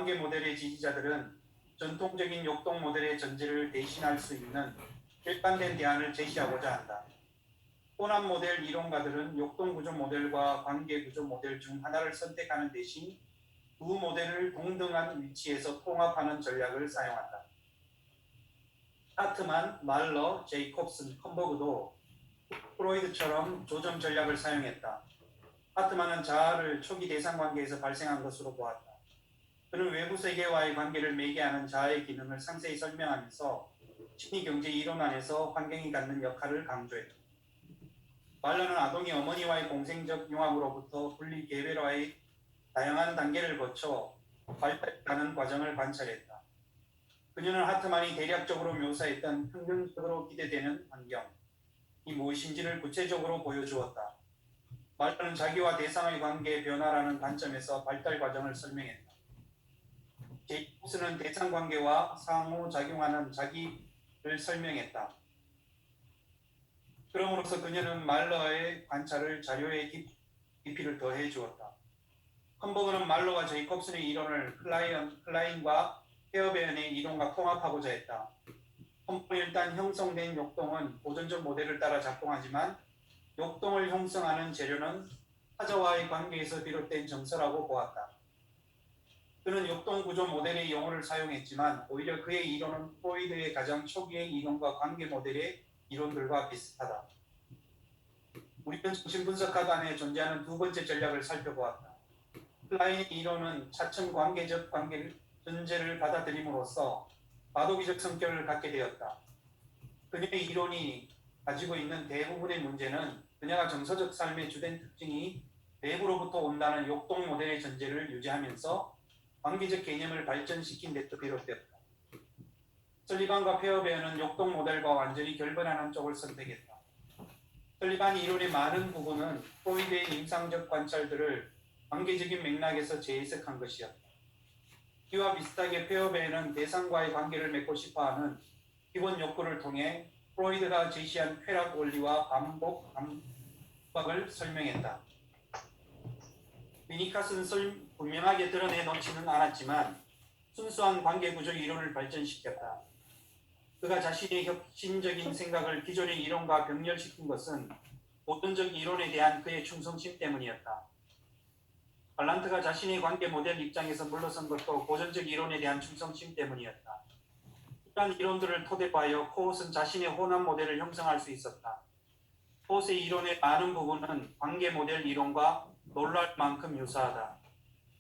관계 모델의 지지자들은 전통적인 역동 모델의 전제를 대신할 수 있는 일관된 대안을 제시하고자 한다. 호남 모델 이론가들은 역동 구조 모델과 관계 구조 모델 중 하나를 선택하는 대신 두 모델을 동등한 위치에서 통합하는 전략을 사용한다. 하트만, 말러, 제이콥슨, 컴버그도 프로이드처럼 조정 전략을 사용했다. 하트만은 자아를 초기 대상 관계에서 발생한 것으로 보았다. 그는 외부 세계와의 관계를 매개하는 자아의 기능을 상세히 설명하면서 심리경제 이론 안에서 환경이 갖는 역할을 강조했다. 말러는 아동이 어머니와의 공생적 융합으로부터 분리 개별화의 다양한 단계를 거쳐 발달하는 과정을 관찰했다. 그녀는 하트만이 대략적으로 묘사했던 평균적으로 기대되는 환경이 무엇인지를 구체적으로 보여주었다. 말러는 자기와 대상의 관계의 변화라는 관점에서 발달 과정을 설명했다. 제이콥스는 대상 관계와 상호작용하는 자기를 설명했다. 그러므로서 그녀는 말러의 관찰을 자료의 깊이를 더해 주었다. 컴버그는 말러와 제이콥슨의 이론을 클라인과 페어베언의 이론과 통합하고자 했다. 컴버그는 일단 형성된 역동은 보존적 모델을 따라 작동하지만 역동을 형성하는 재료는 타자와의 관계에서 비롯된 정서라고 보았다. 그는 역동 구조 모델의 용어를 사용했지만 오히려 그의 이론은 프로이드의 가장 초기의 이론과 관계 모델의 이론들과 비슷하다. 우리는 정신분석학 안에 존재하는 두 번째 전략을 살펴보았다. 클라인의 이론은 차츰 관계적 관계를 전제를 받아들임으로써 과도기적 성격을 갖게 되었다. 그녀의 이론이 가지고 있는 대부분의 문제는 그녀가 정서적 삶의 주된 특징이 외부로부터 온다는 역동 모델의 전제를 유지하면서 관계적 개념을 발전시킨 데서 비롯되었다. 설리반과 페어베어는 역동 모델과 완전히 결번하는 쪽을 선택했다. 설리반 이론의 많은 부분은 프로이드의 임상적 관찰들을 관계적인 맥락에서 재해석한 것이었다. 이와 비슷하게 페어베어는 대상과의 관계를 맺고 싶어하는 기본 욕구를 통해 프로이드가 제시한 쾌락 원리와 반복 감각을 설명했다. 위니카스는 분명하게 드러내놓지는 않았지만 순수한 관계구조 이론을 발전시켰다. 그가 자신의 혁신적인 생각을 기존의 이론과 병렬시킨 것은 보존적 이론에 대한 그의 충성심 때문이었다. 발란트가 자신의 관계 모델 입장에서 물러선 것도 보존적 이론에 대한 충성심 때문이었다. 이러한 이론들을 토대로 하여 코옷은 자신의 호남 모델을 형성할 수 있었다. 코옷의 이론의 많은 부분은 관계 모델 이론과 놀랄 만큼 유사하다.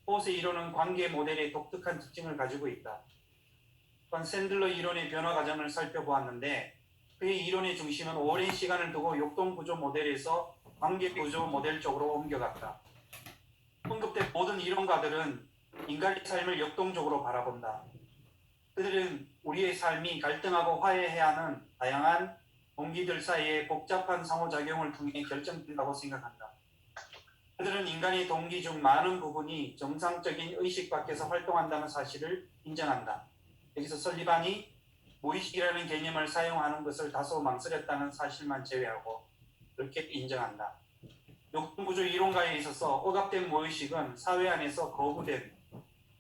코옷의 이론은 관계 모델의 독특한 특징을 가지고 있다. 또한 샌들러 이론의 변화 과정을 살펴보았는데 그의 이론의 중심은 오랜 시간을 두고 역동 구조 모델에서 관계 구조 모델 쪽으로 옮겨갔다. 언급된 모든 이론가들은 인간의 삶을 역동적으로 바라본다. 그들은 우리의 삶이 갈등하고 화해해야 하는 다양한 동기들 사이의 복잡한 상호작용을 통해 결정된다고 생각한다. 그들은 인간의 동기 중 많은 부분이 정상적인 의식 밖에서 활동한다는 사실을 인정한다. 여기서 설리반이 무의식이라는 개념을 사용하는 것을 다소 망설였다는 사실만 제외하고 그렇게 인정한다. 역동구조 이론가에 있어서 억압된 무의식은 사회 안에서 거부된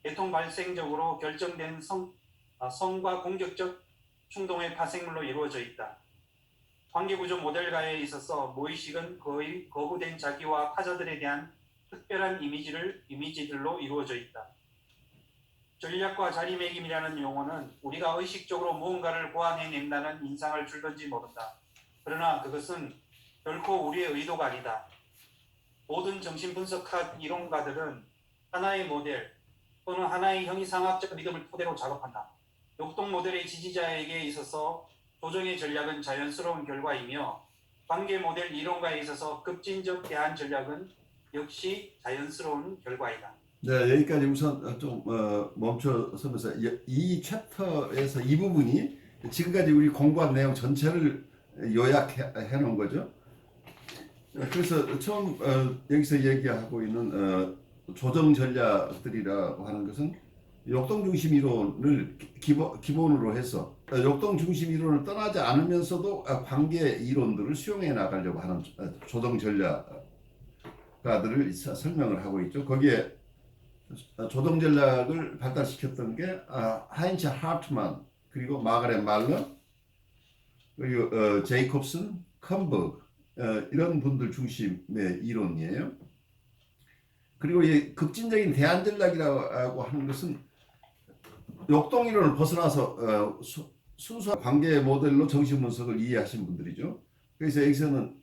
계통 발생적으로 결정된 성과 공격적 충동의 파생물로 이루어져 있다. 관계구조 모델가에 있어서 무의식은 거의 거부된 자기와 타자들에 대한 특별한 이미지들로 이루어져 있다. 전략과 자리매김이라는 용어는 우리가 의식적으로 무언가를 보완해낸다는 인상을 줄든지 모른다. 그러나 그것은 결코 우리의 의도가 아니다. 모든 정신분석학 이론가들은 하나의 모델 또는 하나의 형이상학적 믿음을 토대로 작업한다. 역동 모델의 지지자에게 있어서 조정의 전략은 자연스러운 결과이며 관계 모델 이론가에 있어서 급진적 대안 전략은 역시 자연스러운 결과이다. 네, 여기까지 우선 좀 멈춰서면서 이 챕터에서 이 부분이 지금까지 우리 공부한 내용 전체를 요약해 놓은 거죠. 그래서 처음 여기서 얘기하고 있는 조정 전략들이라고 하는 것은 역동 중심 이론을 기본으로 해서 역동 중심 이론을 떠나지 않으면서도 관계 이론들을 수용해 나가려고 하는 조정 전략가들을 설명을 하고 있죠. 거기에 조정 전략을 발달시켰던 게 하인츠 하트만 그리고 마가렛 말러 그리고 제이콥슨, 컴버그 이런 분들 중심의 이론이에요. 그리고 이 급진적인 대안 전략이라고 하는 것은 역동 이론을 벗어나서 순수한 관계 모델로 정신 분석을 이해하신 분들이죠. 그래서 여기서는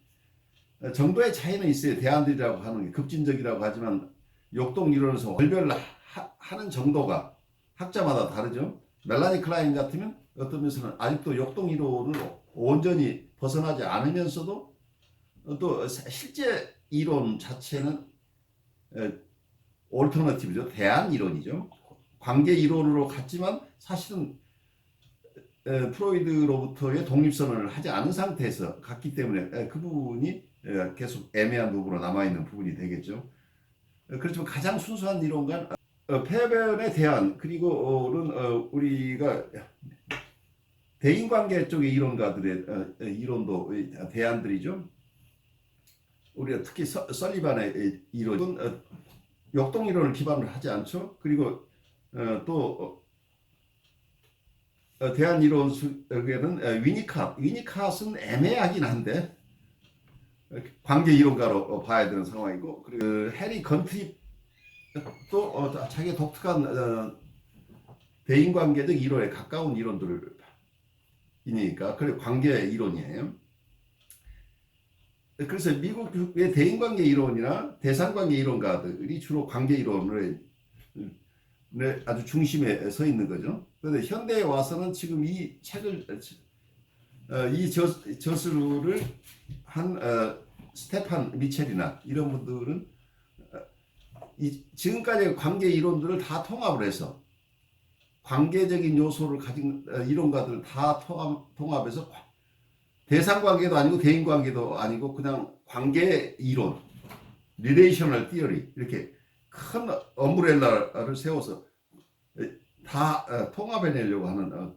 정도의 차이는 있어요. 대안들이라고 하는 게 급진적이라고 하지만 역동 이론에서 월별하는 정도가 학자마다 다르죠. 멜라니 클라인 같으면 어떤 면에서는 아직도 역동 이론을 온전히 벗어나지 않으면서도 또 실제 이론 자체는 올터너티브죠. 대안 이론이죠. 관계 이론으로 갔지만 사실은 프로이드로부터의 독립선언을 하지 않은 상태에서 갔기 때문에 그 부분이 계속 애매한 부분으로 남아있는 부분이 되겠죠. 그렇지만 가장 순수한 이론과 폐변에 대한 그리고는 우리가 대인관계 쪽의 이론가들의 이론도 대안들이죠. 우리가 특히 설리반의 이론은 역동 이론을 기반으로 하지 않죠. 그리고 또 대안 이론 속에는 위니캇은 애매하긴 한데 관계 이론가로 봐야 되는 상황이고, 그리고 해리 건트립 또 자기 독특한 대인관계적 이론에 가까운 이론들이니까 그래 관계 이론이에요. 그래서 미국의 대인관계 이론이나 대상관계 이론가들이 주로 관계 이론을 아주 중심에 서 있는 거죠. 그런데 현대에 와서는 지금 이 책을 이 저술을 한 스테판 미첼이나 이런 분들은 지금까지의 관계 이론들을 다 통합을 해서 관계적인 요소를 가진 이론가들을 다 통합해서 대상관계도 아니고 대인관계도 아니고 그냥 관계 이론, 리레이셔널 티어리 이렇게 큰 엄브렐라를 세워서 다 통합해내려고 하는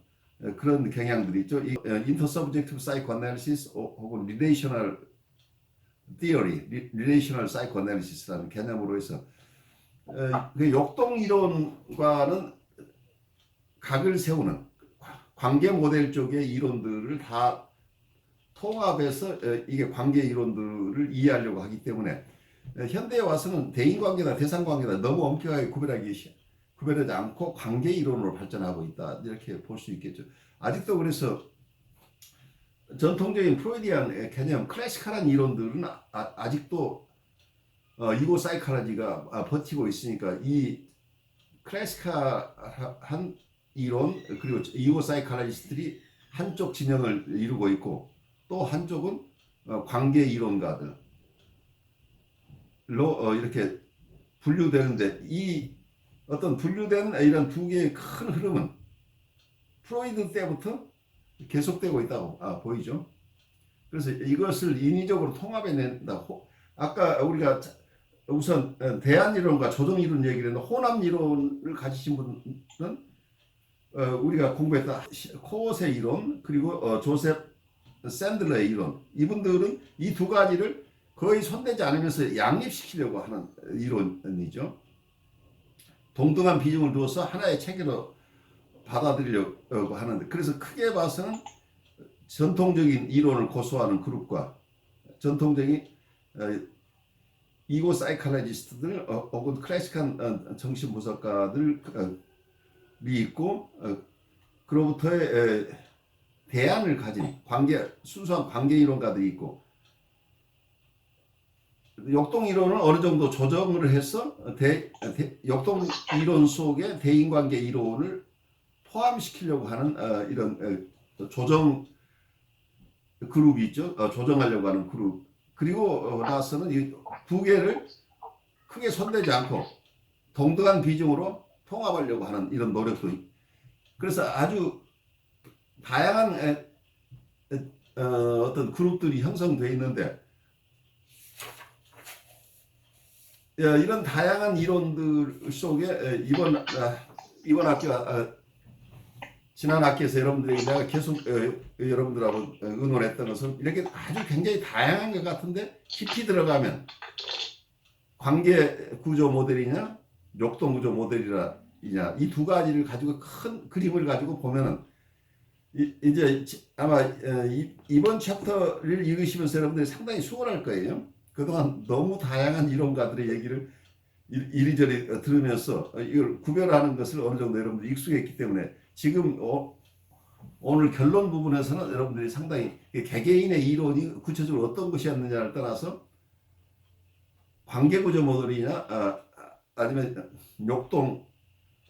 그런 경향들이 있죠. 이 인터서브젝티브 사이코애널리시스 혹은 리레이셔널 티어리, 리레이셔널 사이코애널리시스라는 개념으로 해서 그 역동 이론과는 각을 세우는 관계 모델 쪽의 이론들을 다 통합해서 이게 관계 이론들을 이해하려고 하기 때문에 현대에 와서는 대인관계나 대상관계나 너무 엄격하게 구별하지 않고 관계 이론으로 발전하고 있다 이렇게 볼 수 있겠죠. 아직도 그래서 전통적인 프로이디안 개념 클래시컬한 이론들은 아직도 이고 사이콜로지가 버티고 있으니까 이 클래시컬한 이론 그리고 이고 사이콜로지스트들이 한쪽 진영을 이루고 있고 또 한쪽은 관계 이론가들로 이렇게 분류되는데 이 어떤 분류된 이런 두 개의 큰 흐름은 프로이드 때부터 계속되고 있다고 보이죠. 그래서 이것을 인위적으로 통합해낸다. 아까 우리가 우선 대안 이론과 조정 이론 얘기를 했는데 호남 이론을 가지신 분은 우리가 공부했던 코엇의 이론 그리고 조셉 샌들러의 이론, 이분들은 이 두 가지를 거의 손대지 않으면서 양립시키려고 하는 이론이죠. 동등한 비중을 두어서 하나의 체계로 받아들이려고 하는데, 그래서 크게 봐서는 전통적인 이론을 고수하는 그룹과 전통적인 이고 사이콜로지스트들 혹은 클래식한 정신분석가들이 있고 그로부터의 대안을 가진 순수한 관계 이론가들이 있고, 역동 이론은 어느 정도 조정을 해서 역동 이론 속에 대인관계 이론을 포함시키려고 하는 이런 조정 그룹이 있죠. 조정하려고 하는 그룹. 그리고 나서는 이 두 개를 크게 손대지 않고 동등한 비중으로 통합하려고 하는 이런 노력도 그래서 아주 다양한 어떤 그룹들이 형성되어 있는데, 이런 다양한 이론들 속에 이번 학기 지난 학기에서 여러분들에게 내가 계속 여러분들하고 의논했던 것은 이렇게 아주 굉장히 다양한 것 같은데 깊이 들어가면 관계 구조 모델이냐 역동구조 모델이냐 이 두 가지를 가지고 큰 그림을 가지고 보면은 이제 아마 이번 챕터를 읽으시면서 여러분들이 상당히 수월할 거예요. 그동안 너무 다양한 이론가들의 얘기를 이리저리 들으면서 이걸 구별하는 것을 어느 정도 여러분들이 익숙했기 때문에 지금 오늘 결론 부분에서는 여러분들이 상당히 개개인의 이론이 구체적으로 어떤 것이었느냐를 떠나서 관계구조 모델이냐 아니면 역동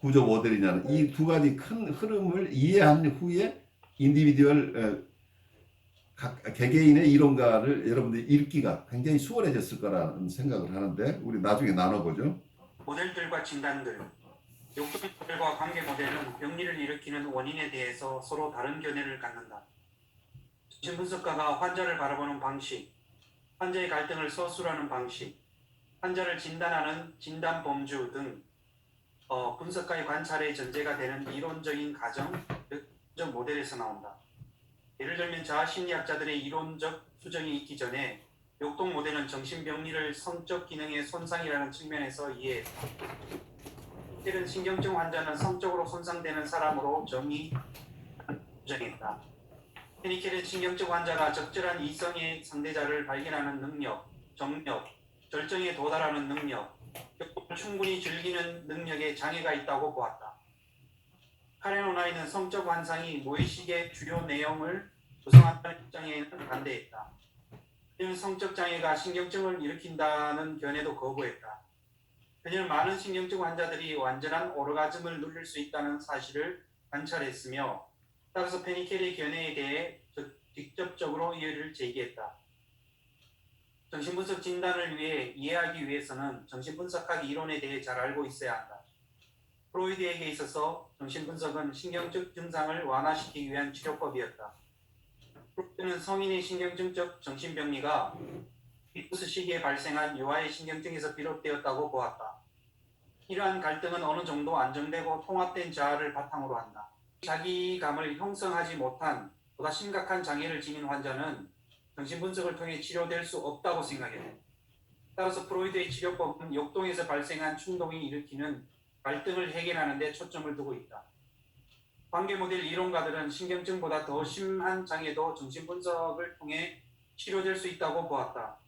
구조 모델이냐는 이 두 가지 큰 흐름을 이해한 후에 인디비듀얼 각 개개인의 이론가를 여러분들이 읽기가 굉장히 수월해졌을 거라는 생각을 하는데 우리 나중에 나눠보죠. 모델들과 진단들. 역동 모델과 관계 모델은 병리를 일으키는 원인에 대해서 서로 다른 견해를 갖는다. 정신분석가가 환자를 바라보는 방식, 환자의 갈등을 서술하는 방식, 환자를 진단하는 진단 범주 등 분석가의 관찰의 전제가 되는 이론적인 가정, 적 모델에서 나온다. 예를 들면 자아심리학자들의 이론적 수정이 있기 전에 역동 모델은 정신병리를 성적 기능의 손상이라는 측면에서 이해했다. 실은 신경증 환자는 성적으로 손상되는 사람으로 정의했다. 페니켈은 신경증 환자가 적절한 이성의 상대자를 발견하는 능력, 정력, 절정에 도달하는 능력, 충분히 즐기는 능력에 장애가 있다고 보았다. 카렌 오나이는 성적 환상이 무의식의 주요 내용을 구성한다는 입장에는 반대했다. 그는 성적 장애가 신경증을 일으킨다는 견해도 거부했다. 그녀는 많은 신경증 환자들이 완전한 오르가즘을 누릴 수 있다는 사실을 관찰했으며 따라서 페니켈의 견해에 대해 직접적으로 이의를 제기했다. 정신분석 진단을 위해 이해하기 위해서는 정신분석학 이론에 대해 잘 알고 있어야 한다. 프로이드에게 있어서 정신분석은 신경적 증상을 완화시키기 위한 치료법이었다. 프로이드는 성인의 신경증적 정신병리가 비투스 시기에 발생한 유아의 신경증에서 비롯되었다고 보았다. 이러한 갈등은 어느 정도 안정되고 통합된 자아를 바탕으로 한다. 자기감을 형성하지 못한 보다 심각한 장애를 지닌 환자는 정신분석을 통해 치료될 수 없다고 생각했다. 따라서 프로이드의 치료법은 역동에서 발생한 충동이 일으키는 갈등을 해결하는 데 초점을 두고 있다. 관계모델 이론가들은 신경증보다 더 심한 장애도 정신분석을 통해 치료될 수 있다고 보았다.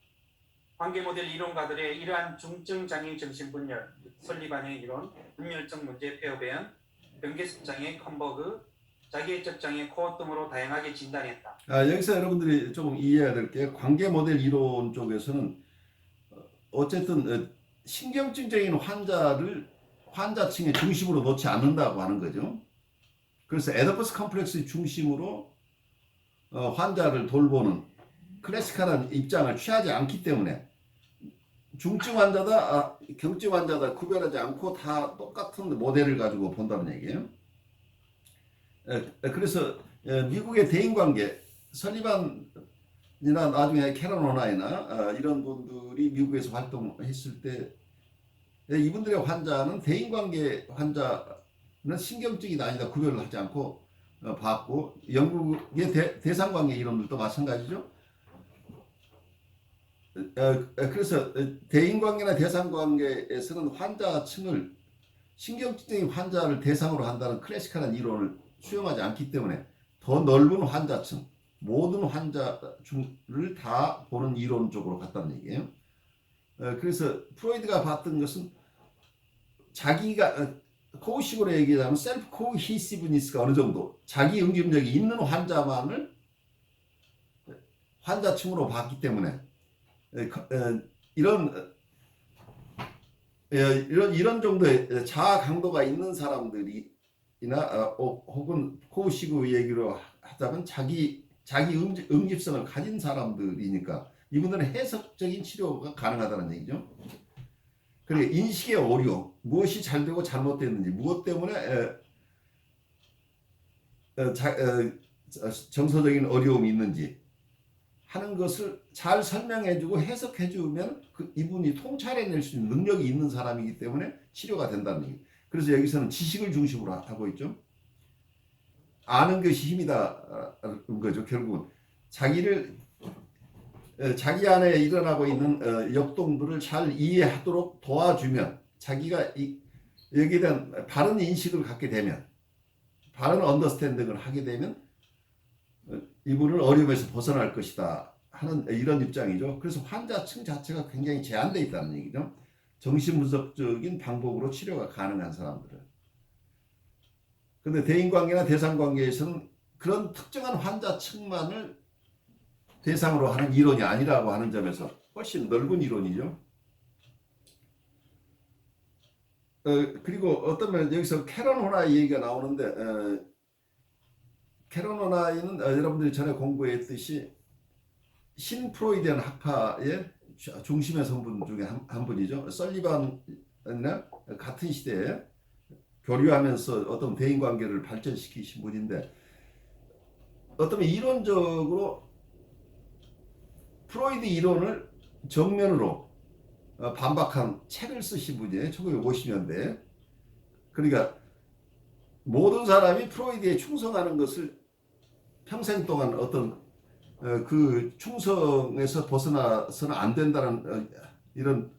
관계모델 이론가들의 이러한 중증장애 정신분열, 설리반의 이론, 분열적 문제 폐허배연, 경계성장애 컴버그, 자기애적 장애 코어 등으로 다양하게 진단했다. 여기서 여러분들이 조금 이해해야 될 게 관계 모델 이론 쪽에서는 어쨌든 신경증적인 환자층의 중심으로 놓지 않는다고 하는 거죠. 그래서 에더퍼스 컴플렉스 중심으로 환자를 돌보는 클래식한 입장을 취하지 않기 때문에 중증 환자다, 경증 환자다 구별하지 않고 다 똑같은 모델을 가지고 본다는 얘기예요. 그래서 미국의 대인관계, 설리반이나 나중에 캐런 오나이나 이런 분들이 미국에서 활동했을 때 이분들의 환자는 대인관계 환자는 신경증이 아니다 구별을 하지 않고 봤고 영국의 대상관계 이론들도 마찬가지죠. 그래서 대인관계나 대상관계에서는 환자층을 신경증적인 환자를 대상으로 한다는 클래식한 이론을 수용하지 않기 때문에 더 넓은 환자층, 모든 환자를 다 보는 이론 쪽으로 갔다는 얘기예요. 그래서 프로이드가 봤던 것은 자기가 코식으로 얘기하자면 셀프 코히시브니스가 어느 정도 자기 응집력이 있는 환자만을 환자층으로 봤기 때문에 이런 정도의 자아 강도가 있는 사람들이나 혹은 코시그 얘기로 하자면 자기 응집성을 가진 사람들이니까 이분들은 해석적인 치료가 가능하다는 얘기죠. 그러니까 인식의 오류, 무엇이 잘 되고 잘못됐는지, 무엇 때문에 정서적인 어려움이 있는지 하는 것을 잘 설명해주고 해석해주면 이분이 통찰해낼 수 있는 능력이 있는 사람이기 때문에 치료가 된다는 얘기. 그래서 여기서는 지식을 중심으로 하고 있죠. 아는 것이 힘이다는 거죠. 결국은 자기 안에 일어나고 있는 역동들을 잘 이해하도록 도와주면 자기가 여기에 대한 바른 인식을 갖게 되면, 바른 언더스탠딩을 하게 되면 이분은 어려움에서 벗어날 것이다 하는 이런 입장이죠. 그래서 환자층 자체가 굉장히 제한되어 있다는 얘기죠. 정신분석적인 방법으로 치료가 가능한 사람들은. 근데 대인관계나 대상관계에서는 그런 특정한 환자층만을 대상으로 하는 이론이 아니라고 하는 점에서 훨씬 넓은 이론이죠. 그리고 어떤 면 여기서 캐런 호나이 얘기가 나오는데, 캐런 호나이는 여러분들이 전에 공부했듯이 신프로이디안 학파의 중심의 성분 중에 한 분이죠. 설리반이나 같은 시대에 교류하면서 어떤 대인관계를 발전시키신 분인데, 어떤 이론적으로 프로이드 이론을 정면으로 반박한 책을 쓰신 분이에요. 1950년대. 그러니까 모든 사람이 프로이드에 충성하는 것을 평생 동안 어떤 그 충성에서 벗어나서는 안 된다는 이런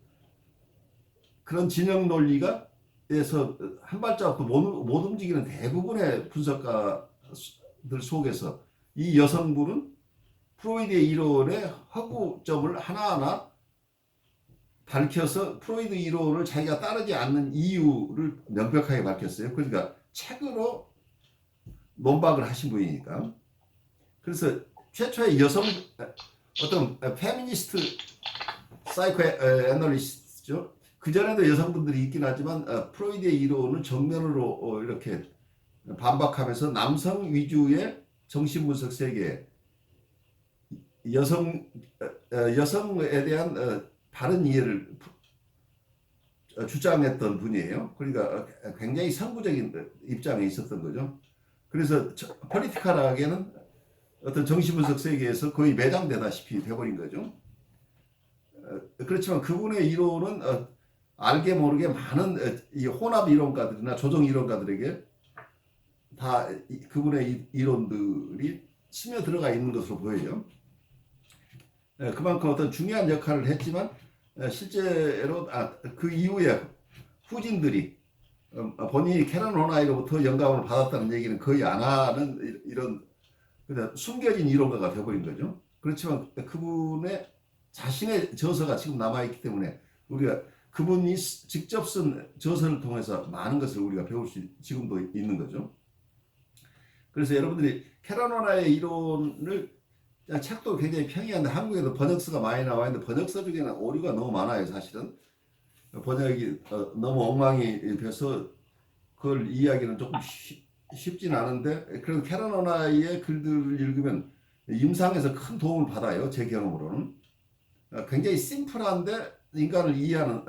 그런 진영 논리가 에서 한 발자국도 못 움직이는 대부분의 분석가들 속에서 이 여성분은 프로이드의 이론의 허구점을 하나하나 밝혀서 프로이드 이론을 자기가 따르지 않는 이유를 명백하게 밝혔어요. 그러니까 책으로 논박을 하신 분이니까. 그래서 최초의 여성 어떤 페미니스트 사이코 애널리스트죠. 그전에도 여성분들이 있긴 하지만 프로이드의 이론을 정면으로 이렇게 반박하면서 남성 위주의 정신분석 세계, 여성에 대한 바른 이해를 주장했던 분이에요. 그러니까 굉장히 선구적인 입장에 있었던 거죠. 그래서 폴리티컬하게는 어떤 정신분석 세계에서 거의 매장되다시피 돼버린 거죠. 그렇지만 그분의 이론은 알게 모르게 많은 이 혼합 이론가들이나 조정 이론가들에게 다 그분의 이론들이 스며들어가 있는 것으로 보여요. 그만큼 어떤 중요한 역할을 했지만 실제로 그 이후에 후진들이 본인이 캐런 호나이로부터 영감을 받았다는 얘기는 거의 안 하는 이런 그냥 숨겨진 이론가가 되어버린 거죠. 그렇지만 그분의 자신의 저서가 지금 남아있기 때문에 우리가 그분이 직접 쓴 저서를 통해서 많은 것을 우리가 배울 수 지금도 있는 거죠. 그래서 여러분들이 캐런 호나이의 이론을 책도 굉장히 평이한데 한국에도 번역서가 많이 나와 있는데 번역서 중에는 오류가 너무 많아요. 사실은 번역이 너무 엉망이 돼서 그걸 이해하기는 조금 쉽진 않은데, 그래도 캐런 호나이의 글들을 읽으면 임상에서 큰 도움을 받아요. 제 경험으로는 굉장히 심플한데 인간을 이해하는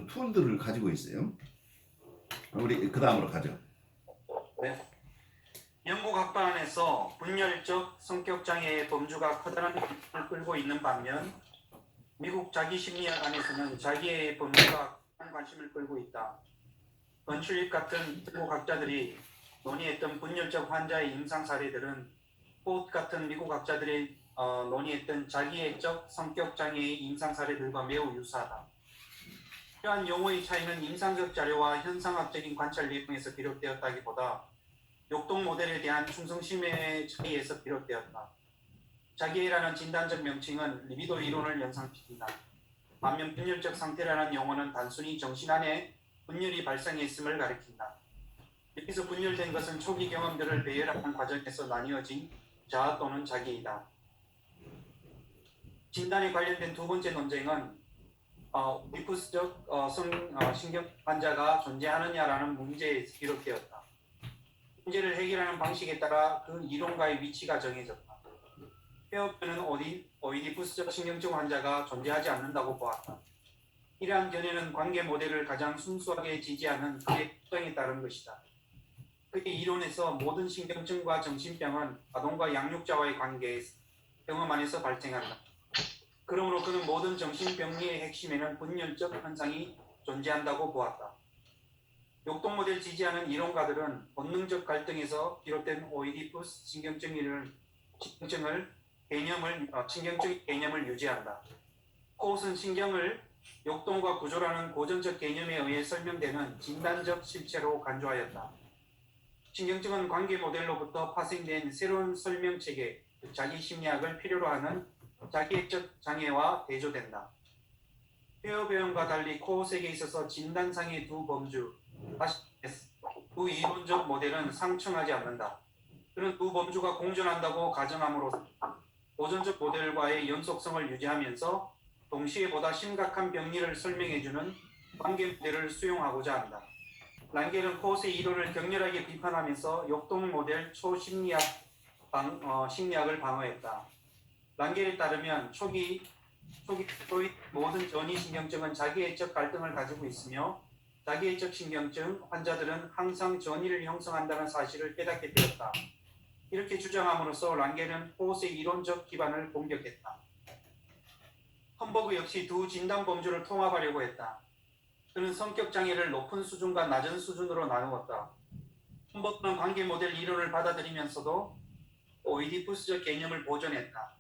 툴들을 가지고 있어요. 우리 그 다음으로 가죠. 네. 영국 학파 안에서 분열적 성격 장애의 범주가 커다란 힘을 끌고 있는 반면 미국 자기심리학 안에서는 자기의 범주가 큰 관심을 끌고 있다. 건출립 같은 미국 학자들이 논의했던 분열적 환자의 임상 사례들은 포트 같은 미국 학자들이 논의했던 자기애적 성격 장애의 임상 사례들과 매우 유사하다. 이러한 용어의 차이는 임상적 자료와 현상학적인 관찰 내용에서 비롯되었다기보다 욕동 모델에 대한 충성심의 차이에서 비롯되었다. 자기애라는 진단적 명칭은 리비도 이론을 연상시킨다. 반면 분열적 상태라는 용어는 단순히 정신 안에 분열이 발생했음을 가리킨다. 여기서 분열된 것은 초기 경험들을 배열하는 과정에서 나뉘어진 자아 또는 자기이다. 진단에 관련된 두 번째 논쟁은 오디푸스적 신경 환자가 존재하느냐라는 문제에서 비롯되었다. 문제를 해결하는 방식에 따라 그 이론가의 위치가 정해졌다. 페어편은 오이디푸스적 신경증 환자가 존재하지 않는다고 보았다. 이러한 견해는 관계 모델을 가장 순수하게 지지하는 그의 특성에 따른 것이다. 그의 이론에서 모든 신경증과 정신병은 아동과 양육자와의 관계 경험 안에서 발생한다. 그러므로 그는 모든 정신병리의 핵심에는 분열적 현상이 존재한다고 보았다. 욕동 모델 지지하는 이론가들은 본능적 갈등에서 비롯된 오이디푸스 신경증의 개념을 유지한다. 코웃은 신경을 역동과 구조라는 고전적 개념에 의해 설명되는 진단적 실체로 간주하였다. 신경증은 관계 모델로부터 파생된 새로운 설명체계, 자기 심리학을 필요로 하는 자기애적 장애와 대조된다. 폐허병과 달리 코어색에 있어서 진단상의 두 범주, 두 이론적 모델은 상충하지 않는다. 그는 두 범주가 공존한다고 가정함으로써 고전적 모델과의 연속성을 유지하면서 동시에 보다 심각한 병리를 설명해주는 관계 모델을 수용하고자 한다. 란겔은 코어스의 이론을 격렬하게 비판하면서 역동 모델 초심리학 심리학을 방어했다. 란겔에 따르면 초기 모든 전이신경증은 자기애적 갈등을 가지고 있으며 자기애적 신경증 환자들은 항상 전이를 형성한다는 사실을 깨닫게 되었다. 이렇게 주장함으로써 란겔은 코어스의 이론적 기반을 공격했다. 험버그 역시 두 진단 범주를 통합하려고 했다. 그는 성격 장애를 높은 수준과 낮은 수준으로 나누었다. 험버그는 관계 모델 이론을 받아들이면서도 오이디푸스적 개념을 보존했다.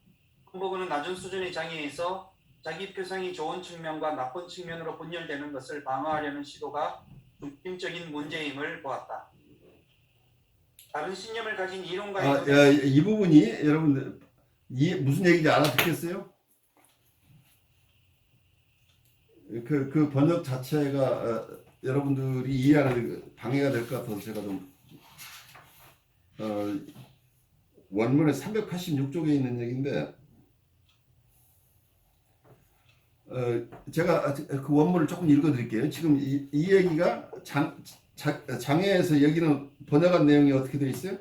험버그는 낮은 수준의 장애에서 자기 표상이 좋은 측면과 나쁜 측면으로 분열되는 것을 방어하려는 시도가 중심적인 문제임을 보았다. 다른 신념을 가진 이론가 이 부분이 여러분들 무슨 얘기인지 알아듣겠어요? 그 번역 자체가 여러분들이 이해하는 방해가 될 것 같아서 제가 좀 원문에 386쪽에 있는 얘기인데 제가 그 원문을 조금 읽어드릴게요. 지금 이 얘기가 장애에서 여기는 번역한 내용이 어떻게 되어 있어요?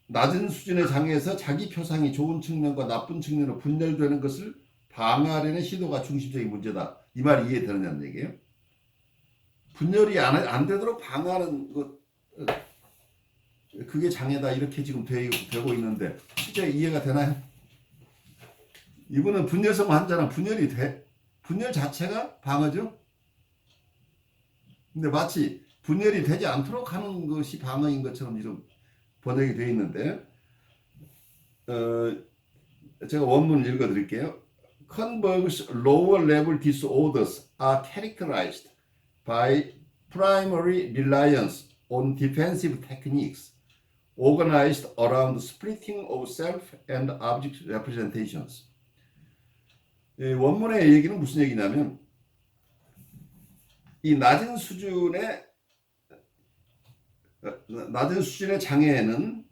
낮은 수준의 장애에서 자기 표상이 좋은 측면과 나쁜 측면으로 분열되는 것을 방어하려는 시도가 중심적인 문제다. 이 말이 이해되느냐는 얘기예요. 분열이 안 되도록 방어하는 것, 그게 장애다. 이렇게 지금 되고 있는데 실제 이해가 되나요? 이분은 분열성 환자는 분열 자체가 방어죠. 근데 마치 분열이 되지 않도록 하는 것이 방어인 것처럼 지금 번역이 되어 있는데 제가 원문을 읽어드릴게요. Koenberg's lower level disorders are characterized by primary reliance on defensive techniques organized around splitting of self and object representations. 원문의 얘기는 무슨 얘기냐면 이 낮은 수준의 장애에는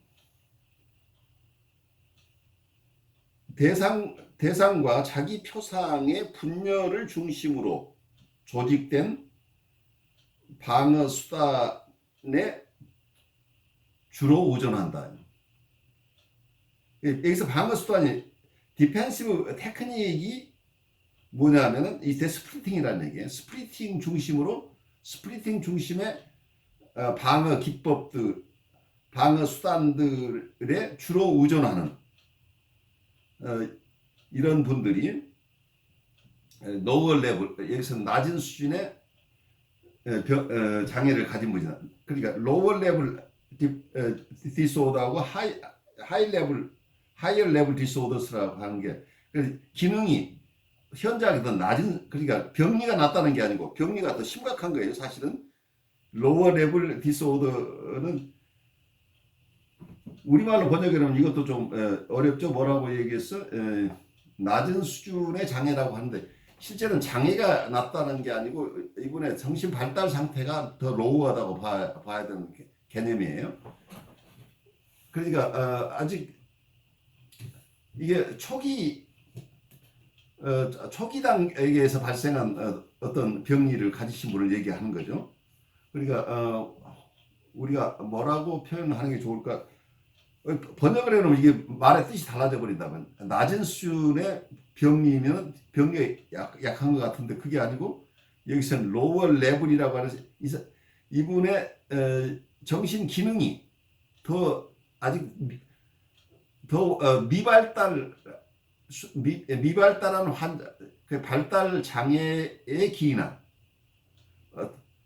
대상과 자기 표상의 분열을 중심으로 조직된 방어 수단에 주로 의존한다. 여기서 방어 수단이 디펜시브 테크닉이 뭐냐면은 이때 스플리팅이라는 얘기예요. 스플리팅 중심의 방어 기법들, 방어 수단들에 주로 의존하는 이런 분들이 lower level, 여기서 낮은 수준의 장애를 가진 분이다. 그러니까 lower level disorder하고 higher level disorders라고 하는 게 기능이 현저하게 더 낮은, 그러니까 병리가 낮다는 게 아니고 병리가 더 심각한 거예요. 사실은 lower level disorder는 우리말로 번역하면 이것도 좀 어렵죠. 뭐라고 얘기했어? 낮은 수준의 장애라고 하는데 실제는 장애가 낮다는 게 아니고 이분의 정신 발달 상태가 더 로우하다고 봐야 되는 개념이에요. 그러니까 아직 이게 초기 단계에서 발생한 어떤 병리를 가지신 분을 얘기하는 거죠. 그러니까 우리가 뭐라고 표현하는 게 좋을까? 번역을 해놓으면 이게 말의 뜻이 달라져 버린다면 낮은 수준의 병리면 병리가 약한 것 같은데 그게 아니고 여기서는 lower level이라고 하는 이분의 정신 기능이 아직 더 미발달한 환자, 그 발달 장애에 기인한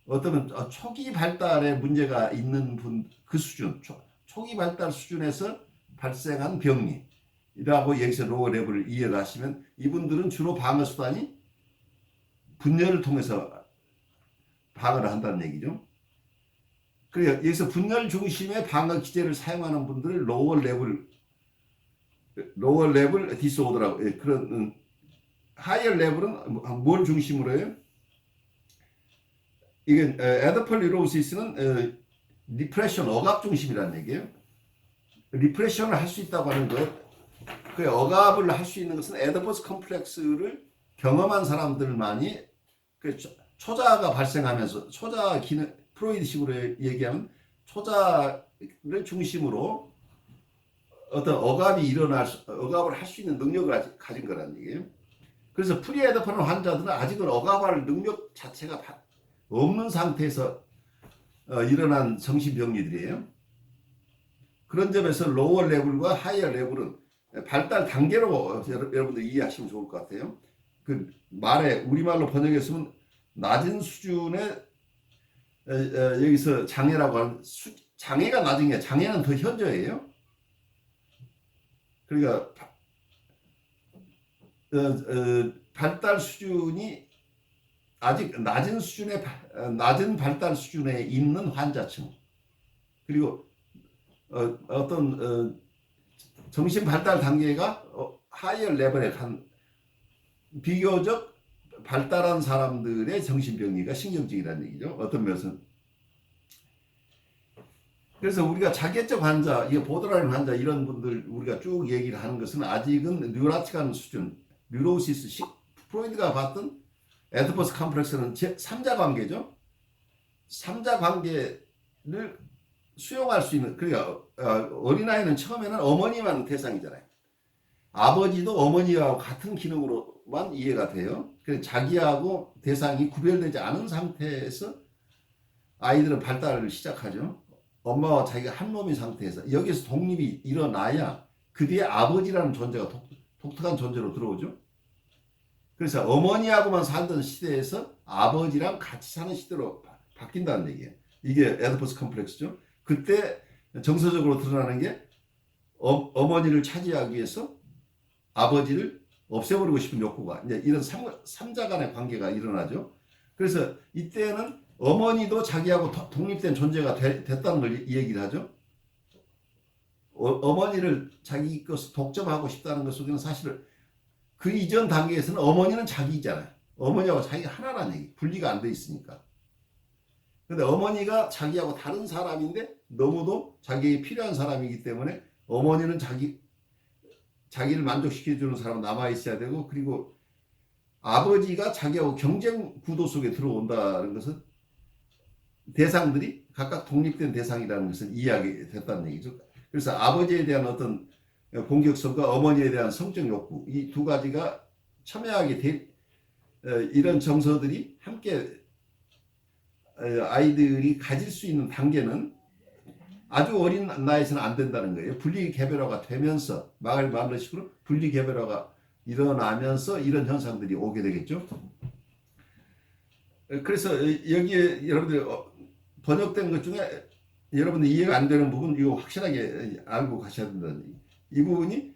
어떤 초기 발달에 문제가 있는 분, 그 수준, 초기 발달 수준에서 발생한 병리라고 여기서 로어 레벨을 이해를 하시면 이분들은 주로 방어 수단이 분열을 통해서 방어를 한다는 얘기죠. 그래서 여기서 분열 중심의 방어 기제를 사용하는 분들을 로워 레벨 디스오더라고 그런 하이어 레벨은 뭘 중심으로 해요? 이게 에더펄 뉴로시스는 리프레션 억압 중심이라는 얘기예요. 리프레션을 할 수 있다고 하는 것, 그 억압을 할 수 있는 것은 에더퍼스 컴플렉스를 경험한 사람들만이 그 초자가 발생하면서 초자 기능 프로이드식으로 얘기하면 초자를 중심으로 어떤 억압을 할 수 있는 능력을 가진 거라는 얘기예요. 그래서 프리에더퍼런 환자들은 아직은 억압할 능력 자체가 없는 상태에서 일어난 정신병리들이에요. 그런 점에서 로워 레벨과 하이어 레벨은 발달 단계로 여러분들 이해하시면 좋을 것 같아요. 그 말에 우리말로 번역했으면 낮은 수준의 여기서 장애라고 하는 장애가 낮은 게 장애는 더 현저해요. 그러니까 발달 수준이 아직 낮은 발달 수준에 있는 환자층, 그리고 어떤 정신 발달 단계가 하이어 레벨에 간 비교적 발달한 사람들의 정신병리가 신경증이라는 얘기죠. 어떤 면에서는. 그래서 우리가 자기애적 환자, 보더라인 환자 이런 분들 우리가 쭉 얘기를 하는 것은 아직은 뉴라틱한 수준, 뉴로시스, 프로이드가 봤던 에디퍼스 컴플렉스는 제3자 관계죠. 3자 관계를 수용할 수 있는, 그러니까 어린아이는 처음에는 어머니만 대상이잖아요. 아버지도 어머니와 같은 기능으로만 이해가 돼요. 그래서 자기하고 대상이 구별되지 않은 상태에서 아이들은 발달을 시작하죠. 엄마와 자기가 한 몸인 상태에서 여기서 독립이 일어나야 그 뒤에 아버지라는 존재가 독특한 존재로 들어오죠. 그래서 어머니하고만 살던 시대에서 아버지랑 같이 사는 시대로 바뀐다는 얘기예요. 이게 에디퍼스 컴플렉스죠. 그때 정서적으로 드러나는 게 어머니를 차지하기 위해서 아버지를 없애버리고 싶은 욕구가, 이제 이런 삼자 간의 관계가 일어나죠. 그래서 이때는 어머니도 자기하고 독립된 존재가 됐다는 걸 얘기를 하죠. 어머니를 자기 것을 독점하고 싶다는 것 속에는 사실 그 이전 단계에서는 어머니는 자기잖아요. 어머니하고 자기가 하나라는 얘기. 분리가 안 돼 있으니까. 근데 어머니가 자기하고 다른 사람인데 너무도 자기에게 필요한 사람이기 때문에 어머니는 자기를 만족시켜주는 사람은 남아있어야 되고, 그리고 아버지가 자기하고 경쟁 구도 속에 들어온다는 것은 대상들이 각각 독립된 대상이라는 것을 이해하게 됐다는 얘기죠. 그래서 아버지에 대한 어떤 공격성과 어머니에 대한 성적 욕구, 이 두 가지가 첨예하게 이런 정서들이 함께 아이들이 가질 수 있는 단계는 아주 어린 나이에서는 안 된다는 거예요. 분리개별화가 되면서 말로 식으로 분리개별화가 일어나면서 이런 현상들이 오게 되겠죠. 그래서 여기에 여러분들 번역된 것 중에 여러분들 이해가 안 되는 부분 이거 확실하게 알고 가셔야 된다는 얘기. 이 부분이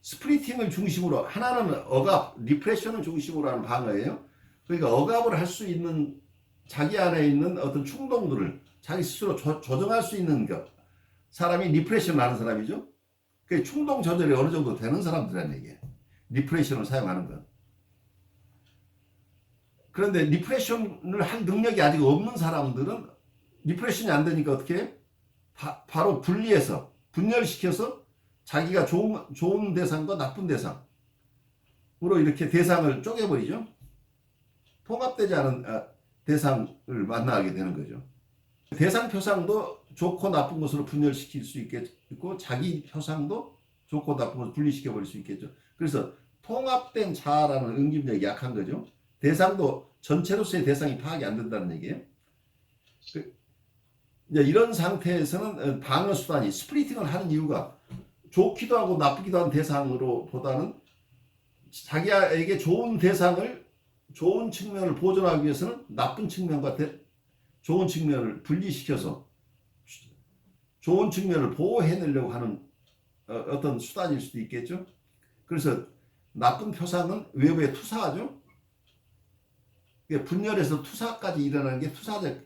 스플리팅을 중심으로, 하나는 억압, 리프레션을 중심으로 하는 방어예요. 그러니까 억압을 할 수 있는 자기 안에 있는 어떤 충동들을 자기 스스로 조정할 수 있는 것. 사람이 리프레션을 하는 사람이죠. 그 충동 조절이 어느 정도 되는 사람들이라는 얘기예요. 리프레션을 사용하는 것. 그런데 리프레션을 할 능력이 아직 없는 사람들은 리프레션이 안 되니까 어떻게 해요? 바로 분열시켜서 자기가 좋은 대상과 나쁜 대상으로 이렇게 대상을 쪼개버리죠. 통합되지 않은 대상을 만나게 되는 거죠. 대상 표상도 좋고 나쁜 것으로 분열시킬 수 있겠고, 자기 표상도 좋고 나쁜 것으로 분리시켜버릴 수 있겠죠. 그래서 통합된 자아라는 응집력이 약한 거죠. 대상도 전체로서의 대상이 파악이 안 된다는 얘기예요. 이제 이런 상태에서는 방어 수단이 스플리팅을 하는 이유가 좋기도 하고 나쁘기도 한 대상으로 보다는 자기에게 좋은 측면을 보존하기 위해서는 나쁜 측면과 좋은 측면을 분리시켜서 좋은 측면을 보호해내려고 하는 어떤 수단일 수도 있겠죠. 그래서 나쁜 표상은 외부에 투사하죠. 분열에서 투사까지 일어나는 게 투사적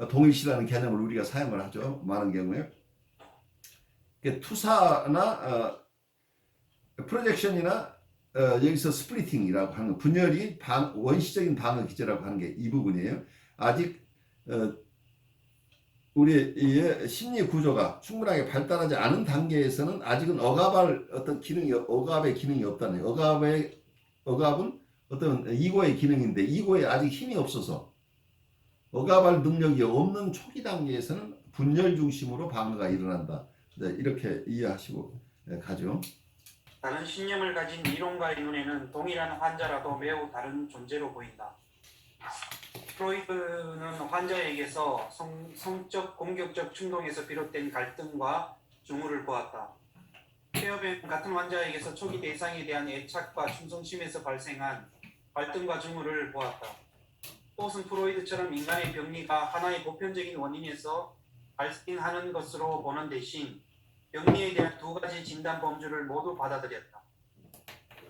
동일시라는 개념을 우리가 사용을 하죠. 많은 경우에. 투사나 프로젝션이나 여기서 스플리팅이라고 하는 분열이 원시적인 방어 기제라고 하는 게 이 부분이에요. 아직 우리의 심리 구조가 충분하게 발달하지 않은 단계에서는 아직은 억압의 기능이 없다는 거예요. 억압은 어떤 이고의 기능인데 이고에 아직 힘이 없어서 억압할 능력이 없는 초기 단계에서는 분열 중심으로 방어가 일어난다. 이렇게 이해하시고 가죠. 다른 신념을 가진 이론가의 눈에는 동일한 환자라도 매우 다른 존재로 보인다. 프로이드는 환자에게서 성적 공격적 충동에서 비롯된 갈등과 증오를 보았다. 페어뱅은 같은 환자에게서 초기 대상에 대한 애착과 충성심에서 발생한 갈등과 증오를 보았다. 또한 프로이드처럼 인간의 병리가 하나의 보편적인 원인에서 발생하는 것으로 보는 대신 병리에 대한 두 가지 진단 범주를 모두 받아들였다.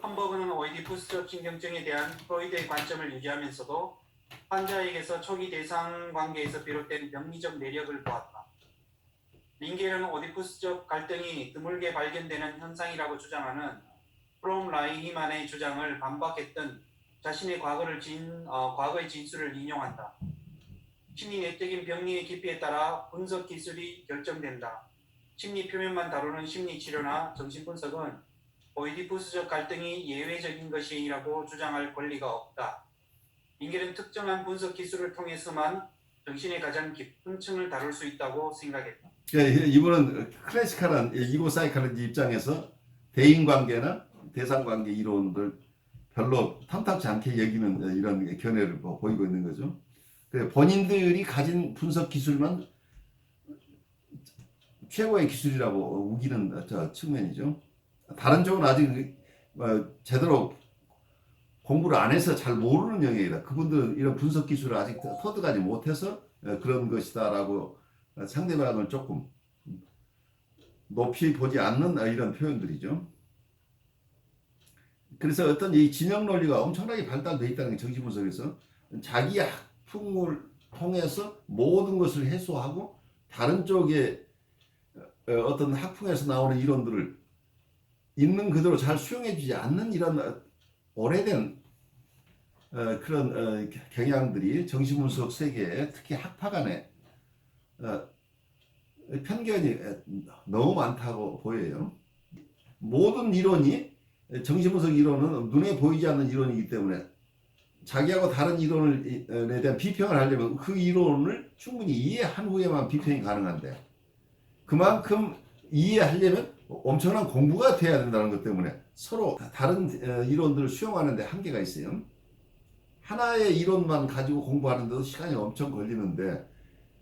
함버그는 오이디푸스적 신경증에 대한 프로이드의 관점을 유지하면서도 환자에게서 초기 대상 관계에서 비롯된 병리적 내력을 보았다. 링겔은 오디푸스적 갈등이 드물게 발견되는 현상이라고 주장하는 프롬 라이히만의 주장을 반박했던 자신의 과거의 진술을 인용한다. 심리 내적인 병리의 깊이에 따라 분석 기술이 결정된다. 심리 표면만 다루는 심리 치료나 정신 분석은 오이디푸스적 갈등이 예외적인 것이라고 주장할 권리가 없다. 링겔은 특정한 분석 기술을 통해서만 정신의 가장 깊은 층을 다룰 수 있다고 생각했다. 이분은 클래시컬한 이고 사이칼로지 입장에서 대인관계나 대상관계 이론들 별로 탐탁지 않게 여기는 이런 견해를 보이고 있는 거죠. 본인들이 가진 분석 기술만 최고의 기술이라고 우기는 측면이죠. 다른 쪽은 아직 제대로 공부를 안 해서 잘 모르는 영역이다. 그분들은 이런 분석 기술을 아직 터득하지 못해서 그런 것이다라고 상대방을 조금 높이 보지 않는 이런 표현들이죠. 그래서 어떤 이 진영 논리가 엄청나게 발달되어 있다는 게 정신분석에서 자기 학풍을 통해서 모든 것을 해소하고 다른 쪽에 어떤 학풍에서 나오는 이론들을 있는 그대로 잘 수용해 주지 않는 이런 오래된 그런 경향들이 정신분석 세계에 특히 학파 간에 편견이 너무 많다고 보여요. 모든 이론이 정신분석 이론은 눈에 보이지 않는 이론이기 때문에 자기하고 다른 이론에 대한 비평을 하려면 그 이론을 충분히 이해한 후에만 비평이 가능한데 그만큼 이해하려면 엄청난 공부가 돼야 된다는 것 때문에 서로 다른 이론들을 수용하는 데 한계가 있어요. 하나의 이론만 가지고 공부하는데도 시간이 엄청 걸리는데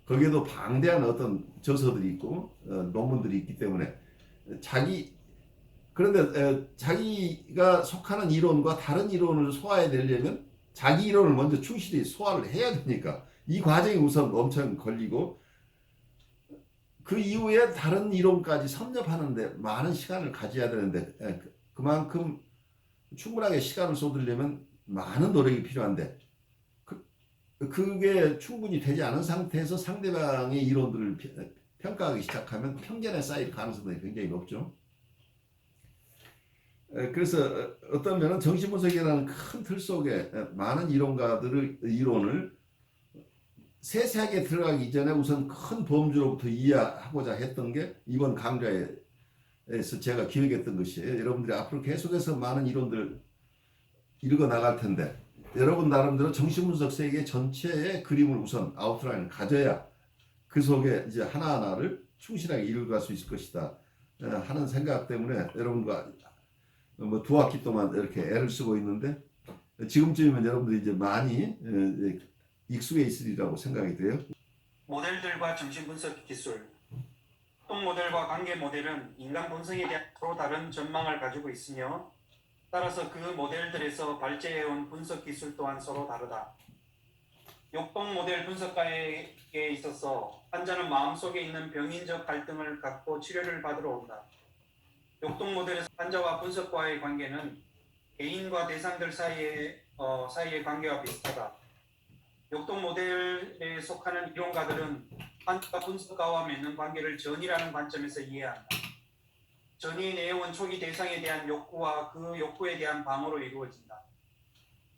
거기에도 방대한 어떤 저서들이 있고 논문들이 있기 때문에 그런데 자기가 속하는 이론과 다른 이론을 소화해내려면 자기 이론을 먼저 충실히 소화를 해야 되니까 이 과정이 우선 엄청 걸리고 그 이후에 다른 이론까지 섭렵하는데 많은 시간을 가져야 되는데 그만큼 충분하게 시간을 쏟으려면 많은 노력이 필요한데 그게 충분히 되지 않은 상태에서 상대방의 이론들을 평가하기 시작하면 편견에 쌓일 가능성이 굉장히 높죠. 그래서 어떤 면은 정신분석이라는 큰 틀 속에 많은 이론가들의 이론을 세세하게 들어가기 이전에 우선 큰 범주로부터 이해하고자 했던 게 이번 강좌에서 제가 기획했던 것이에요. 여러분들이 앞으로 계속해서 많은 이론들 읽어 나갈 텐데 여러분 나름대로 정신분석 세계 전체의 그림을 우선 아웃라인을 가져야 그 속에 이제 하나하나를 충실하게 읽어갈 수 있을 것이다 하는 생각 때문에 여러분과 두 학기 동안 이렇게 애를 쓰고 있는데 지금쯤이면 여러분들이 이제 많이 익숙해 있으리라고 생각이 돼요. 모델들과 정신분석 기술. 똥 모델과 관계 모델은 인간 본성에 대한 서로 다른 전망을 가지고 있으며 따라서 그 모델들에서 발제해온 분석 기술 또한 서로 다르다. 욕동 모델 분석가에게 있어서 환자는 마음속에 있는 병인적 갈등을 갖고 치료를 받으러 온다. 욕동 모델에서 환자와 분석과의 관계는 개인과 대상들 사이의 관계와 비슷하다. 역동 모델에 속하는 이론가들은 환자가 분석가와 맺는 관계를 전이라는 관점에서 이해한다. 전이의 내용은 초기 대상에 대한 욕구와 그 욕구에 대한 방어로 이루어진다.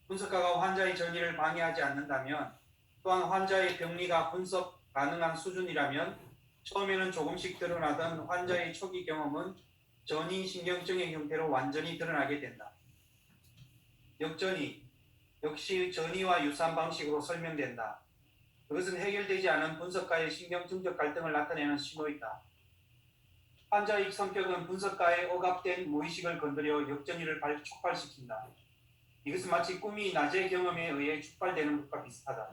분석가가 환자의 전이를 방해하지 않는다면, 또한 환자의 병리가 분석 가능한 수준이라면 처음에는 조금씩 드러나던 환자의 초기 경험은 전이 신경증의 형태로 완전히 드러나게 된다. 역전이 역시 전이와 유사한 방식으로 설명된다. 그것은 해결되지 않은 분석가의 신경증적 갈등을 나타내는 신호이다. 환자의 성격은 분석가의 억압된 무의식을 건드려 역전이를 촉발시킨다. 이것은 마치 꿈이 낮의 경험에 의해 촉발되는 것과 비슷하다.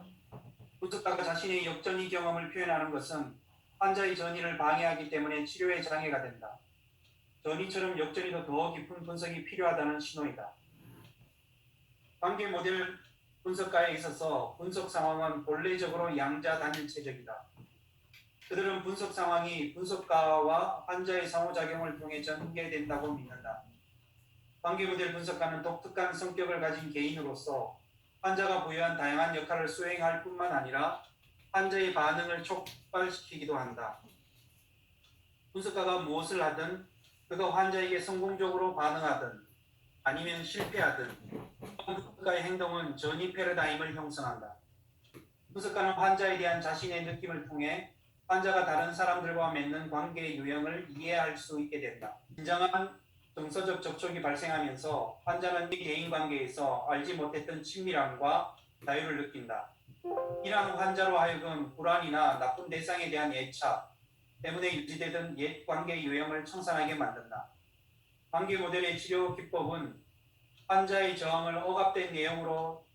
분석가가 자신의 역전이 경험을 표현하는 것은 환자의 전이를 방해하기 때문에 치료에 장애가 된다. 전이처럼 역전이도 더 깊은 분석이 필요하다는 신호이다. 관계 모델 분석가에 있어서 분석 상황은 본래적으로 양자 단일체적이다. 그들은 분석 상황이 분석가와 환자의 상호작용을 통해 전개된다고 믿는다. 관계 모델 분석가는 독특한 성격을 가진 개인으로서 환자가 부여한 다양한 역할을 수행할 뿐만 아니라 환자의 반응을 촉발시키기도 한다. 분석가가 무엇을 하든 그가 환자에게 성공적으로 반응하든 아니면 실패하든 분석가의 행동은 전이 패러다임을 형성한다. 분석가는 환자에 대한 자신의 느낌을 통해 환자가 다른 사람들과 맺는 관계의 유형을 이해할 수 있게 된다. 진정한 정서적 접촉이 발생하면서 환자는 이 개인 관계에서 알지 못했던 친밀함과 자유를 느낀다. 이러한 환자로 하여금 불안이나 나쁜 대상에 대한 애착 때문에 유지되던 옛 관계 유형을 청산하게 만든다. 관계 모델의 치료 기법은 환자의 저항을 억압된 내용으로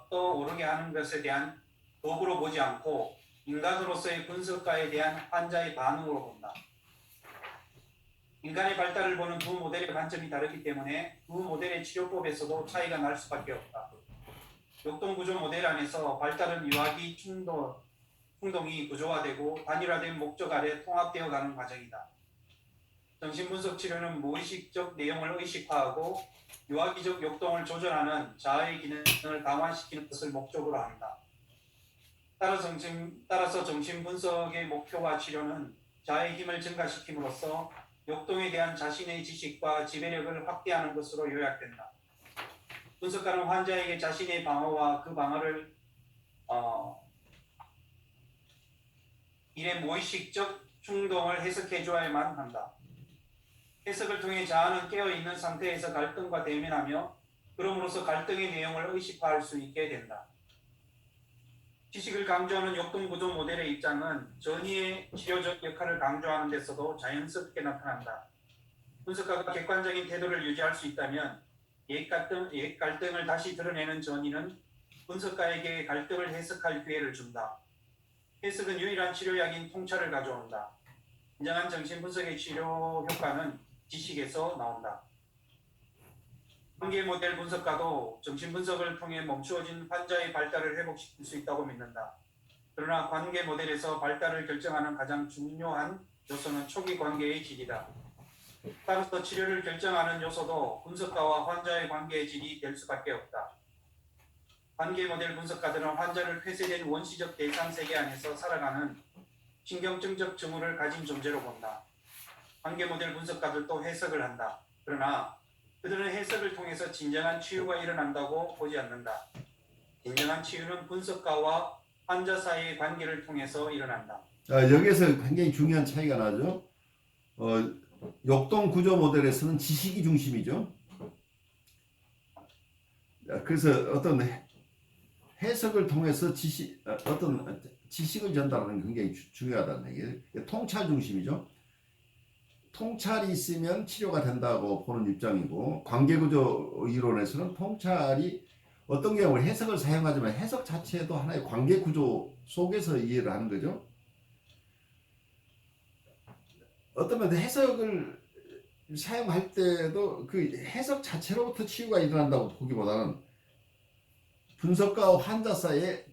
떠오르게 하는 것에 대한 도구로 보지 않고 인간으로서의 분석가에 대한 환자의 반응으로 본다. 인간의 발달을 보는 두 모델의 관점이 다르기 때문에 두 모델의 치료법에서도 차이가 날 수밖에 없다. 역동구조 모델 안에서 발달은 유아기 충동이 구조화되고 단일화된 목적 아래 통합되어 가는 과정이다. 정신분석 치료는 무의식적 내용을 의식화하고 유아기적 역동을 조절하는 자아의 기능을 강화시키는 것을 목적으로 한다. 따라서 정신분석의 목표와 치료는 자아의 힘을 증가시킴으로써 역동에 대한 자신의 지식과 지배력을 확대하는 것으로 요약된다. 분석가는 환자에게 자신의 방어와 그 방어를 이래 무의식적 충동을 해석해 줘야만 한다. 해석을 통해 자아는 깨어있는 상태에서 갈등과 대면하며 그럼으로써 갈등의 내용을 의식화할 수 있게 된다. 지식을 강조하는 역동구조 모델의 입장은 전이의 치료적 역할을 강조하는 데서도 자연스럽게 나타난다. 분석가가 객관적인 태도를 유지할 수 있다면 옛 갈등을 다시 드러내는 전이는 분석가에게 갈등을 해석할 기회를 준다. 해석은 유일한 치료약인 통찰을 가져온다. 진정한 정신분석의 치료 효과는 지식에서 나온다. 관계 모델 분석가도 정신분석을 통해 멈추어진 환자의 발달을 회복시킬 수 있다고 믿는다. 그러나 관계 모델에서 발달을 결정하는 가장 중요한 요소는 초기 관계의 질이다. 따라서 치료를 결정하는 요소도 분석가와 환자의 관계의 질이 될 수밖에 없다. 관계 모델 분석가들은 환자를 폐쇄된 원시적 대상 세계 안에서 살아가는 신경증적 증후를 가진 존재로 본다. 관계 모델 분석가들도 해석을 한다. 그러나 그들은 해석을 통해서 진정한 치유가 일어난다고 보지 않는다. 진정한 치유는 분석가와 환자 사이의 관계를 통해서 일어난다. 여기에서 굉장히 중요한 차이가 나죠. 역동 구조 모델에서는 지식이 중심이죠. 그래서 어떤 해석을 통해서 어떤 지식을 전달하는 게 굉장히 중요하다는 얘기예요. 통찰 중심이죠. 통찰이 있으면 치료가 된다고 보는 입장이고, 관계구조 이론에서는 통찰이 어떤 경우는 해석을 사용하지만 해석 자체도 하나의 관계구조 속에서 이해를 하는 거죠. 어떤 면에 해석을 사용할 때도 그 해석 자체로부터 치유가 일어난다고 보기보다는 분석가와 환자 사이의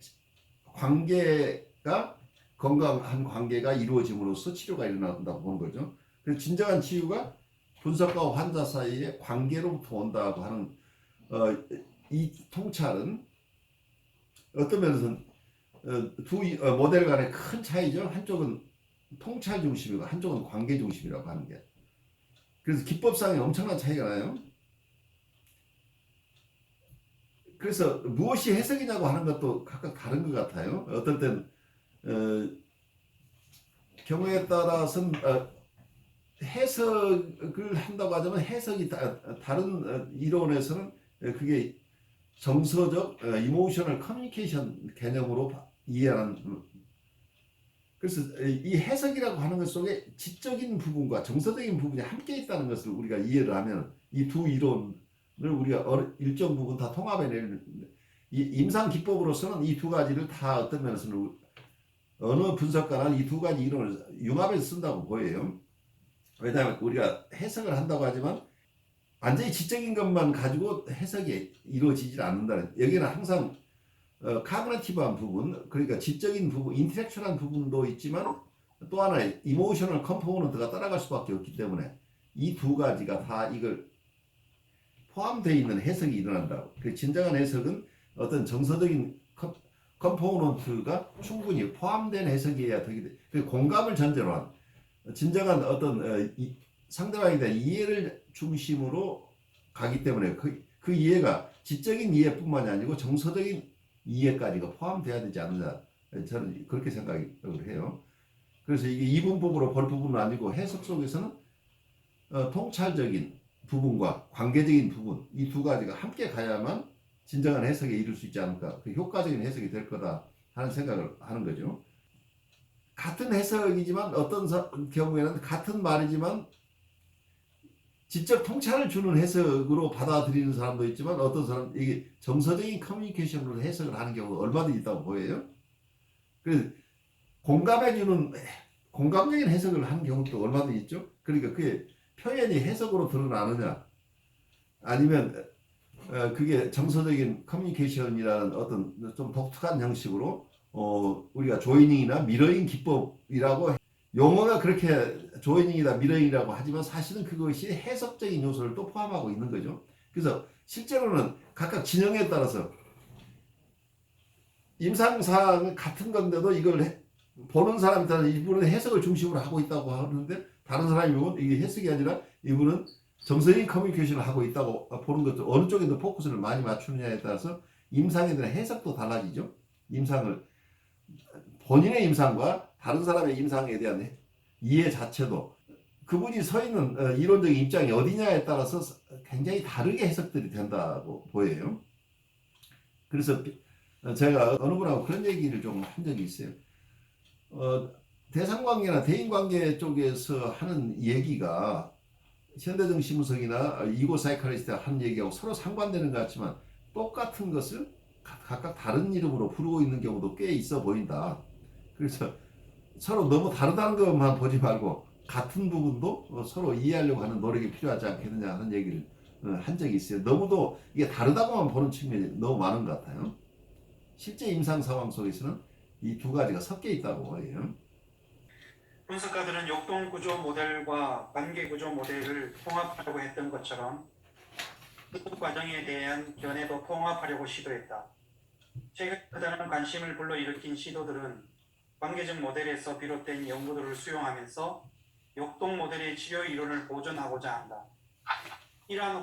관계가 건강한 관계가 이루어짐으로써 치료가 일어난다고 보는 거죠. 그래서 진정한 치유가 분석가와 환자 사이의 관계로부터 온다고 하는 이 통찰은 어떤 면에서는 모델 간의 큰 차이죠. 한쪽은 통찰 중심이고 한쪽은 관계 중심이라고 하는 게. 그래서 기법상에 엄청난 차이가 나요. 그래서 무엇이 해석이냐고 하는 것도 각각 다른 것 같아요. 어떨 땐 경우에 따라서는 해석을 한다고 하자면 해석이 다른 이론에서는 그게 정서적 이모셔널 커뮤니케이션 개념으로 이해하는. 그래서 이 해석이라고 하는 것 속에 지적인 부분과 정서적인 부분이 함께 있다는 것을 우리가 이해를 하면 이 두 이론을 우리가 일정 부분 다 통합해내는, 이 임상 기법으로서는 이 두 가지를 다 어떤 면에서는 어느 분석가는 이 두 가지 이론을 융합해서 쓴다고 보여요. 왜냐하면 우리가 해석을 한다고 하지만 완전히 지적인 것만 가지고 해석이 이루어지질 않는다는, 여기는 항상 카그니티브한 부분, 그러니까 지적인 부분, 인텔렉츄얼한 부분도 있지만 또 하나의 이모셔널 컴포넌트가 따라갈 수밖에 없기 때문에 이 두 가지가 다 이걸 포함되어 있는 해석이 일어난다고. 그 진정한 해석은 어떤 정서적인 컴포넌트가 충분히 포함된 해석이어야 되기 때문에, 그 공감을 전제로 한 진정한 어떤 상대방에 대한 이해를 중심으로 가기 때문에 그 이해가 지적인 이해뿐만이 아니고 정서적인 이해까지가 포함돼야 되지 않느냐, 저는 그렇게 생각을 해요. 그래서 이게 이분법으로 볼 부분은 아니고 해석 속에서는 통찰적인 부분과 관계적인 부분, 이 두 가지가 함께 가야만 진정한 해석에 이를 수 있지 않을까, 그 효과적인 해석이 될 거다 하는 생각을 하는 거죠. 같은 해석이지만 어떤 경우에는 같은 말이지만 직접 통찰을 주는 해석으로 받아들이는 사람도 있지만 어떤 사람 이게 정서적인 커뮤니케이션으로 해석을 하는 경우가 얼마든지 있다고 보여요. 그래서 공감해주는 공감적인 해석을 하는 경우도 얼마든지 있죠. 그러니까 그게 표현이 해석으로 드러나느냐 아니면 그게 정서적인 커뮤니케이션이라는 어떤 좀 독특한 형식으로 우리가 조이닝이나 미러잉 기법이라고, 용어가 그렇게 조이닝이다 미러잉이라고 하지만 사실은 그것이 해석적인 요소를 또 포함하고 있는 거죠. 그래서 실제로는 각각 진영에 따라서 임상사항은 같은 건데도 이걸 보는 사람에 따라 이분은 해석을 중심으로 하고 있다고 하는데 다른 사람이 보면 이게 해석이 아니라 이분은 정서적인 커뮤니케이션을 하고 있다고 보는 것도, 어느 쪽에 더 포커스를 많이 맞추느냐에 따라서 임상에 대한 해석도 달라지죠. 임상을, 본인의 임상과 다른 사람의 임상에 대한 이해 자체도 그분이 서 있는 이론적인 입장이 어디냐에 따라서 굉장히 다르게 해석들이 된다고 보여요. 그래서 제가 어느 분하고 그런 얘기를 좀 한 적이 있어요. 대상관계나 대인관계 쪽에서 하는 얘기가 현대정신분석이나 이고사이칼리스트가 하는 얘기하고 서로 상반되는 것 같지만 똑같은 것을 각각 다른 이름으로 부르고 있는 경우도 꽤 있어 보인다. 그래서 서로 너무 다르다는 것만 보지 말고 같은 부분도 서로 이해하려고 하는 노력이 필요하지 않겠느냐 하는 얘기를 한 적이 있어요. 너무도 이게 다르다고만 보는 측면이 너무 많은 것 같아요. 실제 임상 상황 속에서는 이 두 가지가 섞여 있다고 해요. 분석가들은 역동 구조 모델과 관계 구조 모델을 통합하려고 했던 것처럼 그 과정에 대한 견해도 통합하려고 시도했다. 최근 그다는 관심을 불러일으킨 시도들은 관계적 모델에서 비롯된 연구들을 수용하면서 역동 모델의 치료 이론을 보존하고자 한다. 이러한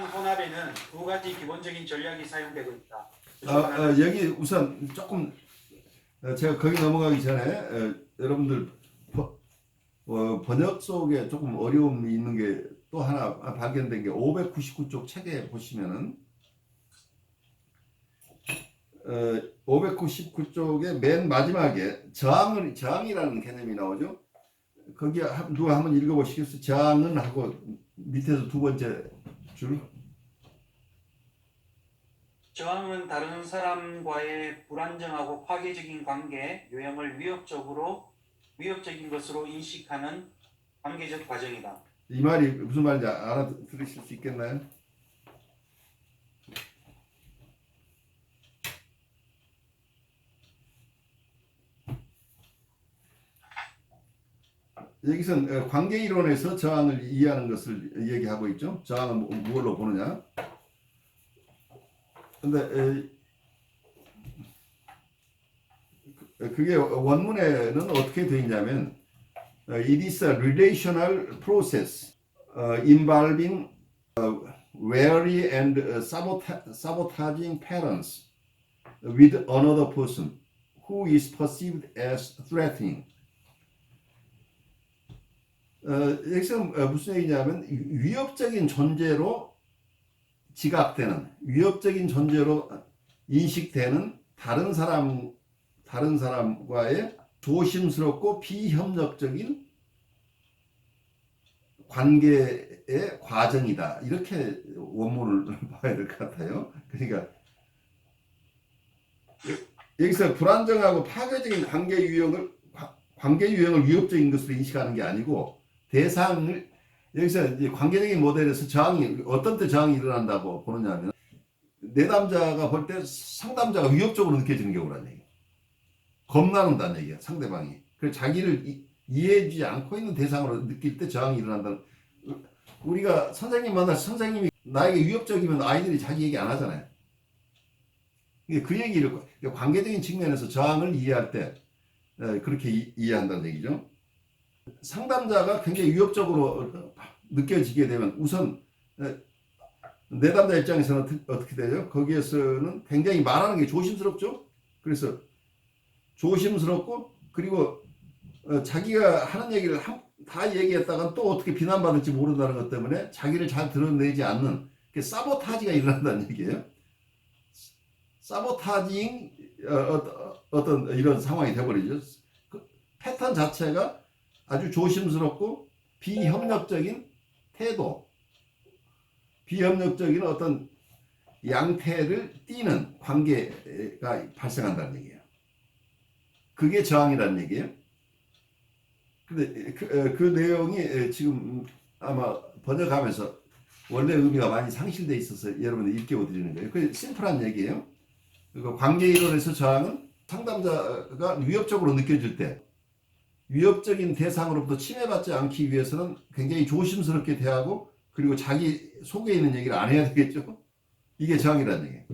혼합에는 두 가지 기본적인 전략이 사용되고 있다. 여기 우선 조금 제가 거기 넘어가기 전에 여러분들 번역 속에 조금 어려움이 있는 게 또 하나 발견된 게 599쪽 책에 보시면은 599쪽의 맨 마지막에 저항이라는 개념이 나오죠. 거기 누가 한번 읽어보시겠어요? 저항은 하고 밑에서 두 번째 줄. 저항은 다른 사람과의 불안정하고 파괴적인 관계 유형을 위협적인 것으로 인식하는 관계적 과정이다. 이 말이 무슨 말인지 알아들으실 수 있겠나요? 여기선 관계 이론에서 저항을 이해하는 것을 얘기하고 있죠. 저항은 무엇로 보느냐? 근데 그게 원문에는 어떻게 되어 있냐면 it is a relational process involving wary and sabotaging patterns with another person who is perceived as threatening. 여기서 무슨 얘기냐면 위협적인 존재로 지각되는, 위협적인 존재로 인식되는 다른 사람과의 조심스럽고 비협력적인 관계의 과정이다. 이렇게 원문을 봐야 될 것 같아요. 그러니까 여기서 불안정하고 파괴적인 관계 유형을 위협적인 것으로 인식하는 게 아니고 대상을 여기서 이제 관계적인 모델에서 어떤 때 저항이 일어난다고 보느냐면 내담자가 볼 때 상담자가 위협적으로 느껴지는 경우란 얘기예요. 겁나는다는 얘기야, 상대방이. 그래서 자기를 이해해주지 않고 있는 대상으로 느낄 때 저항이 일어난다는. 우리가 선생님 만나서 선생님이 나에게 위협적이면 아이들이 자기 얘기 안 하잖아요. 그 얘기를 관계적인 측면에서 저항을 이해할 때 그렇게 이해한다는 얘기죠. 상담자가 굉장히 위협적으로 느껴지게 되면 우선 내담자 입장에서는 어떻게 되죠? 거기에서는 굉장히 말하는 게 조심스럽죠. 그래서 조심스럽고 그리고 자기가 하는 얘기를 다 얘기했다가 또 어떻게 비난받을지 모른다는 것 때문에 자기를 잘 드러내지 않는 사보타지가 일어난다는 얘기예요. 사보타징 어떤 이런 상황이 돼버리죠. 그 패턴 자체가 아주 조심스럽고 비협력적인 태도, 비협력적인 어떤 양태를 띠는 관계가 발생한다는 얘기예요. 그게 저항이라는 얘기예요. 근데 그 내용이 지금 아마 번역하면서 원래 의미가 많이 상실돼 있어서 여러분들 일깨워드리는 거예요. 그 심플한 얘기예요. 그리고 관계이론에서 저항은 상담자가 위협적으로 느껴질 때 위협적인 대상으로부터 침해받지 않기 위해서는 굉장히 조심스럽게 대하고 그리고 자기 속에 있는 얘기를 안 해야 되겠죠. 이게 저항이라는 얘기예요.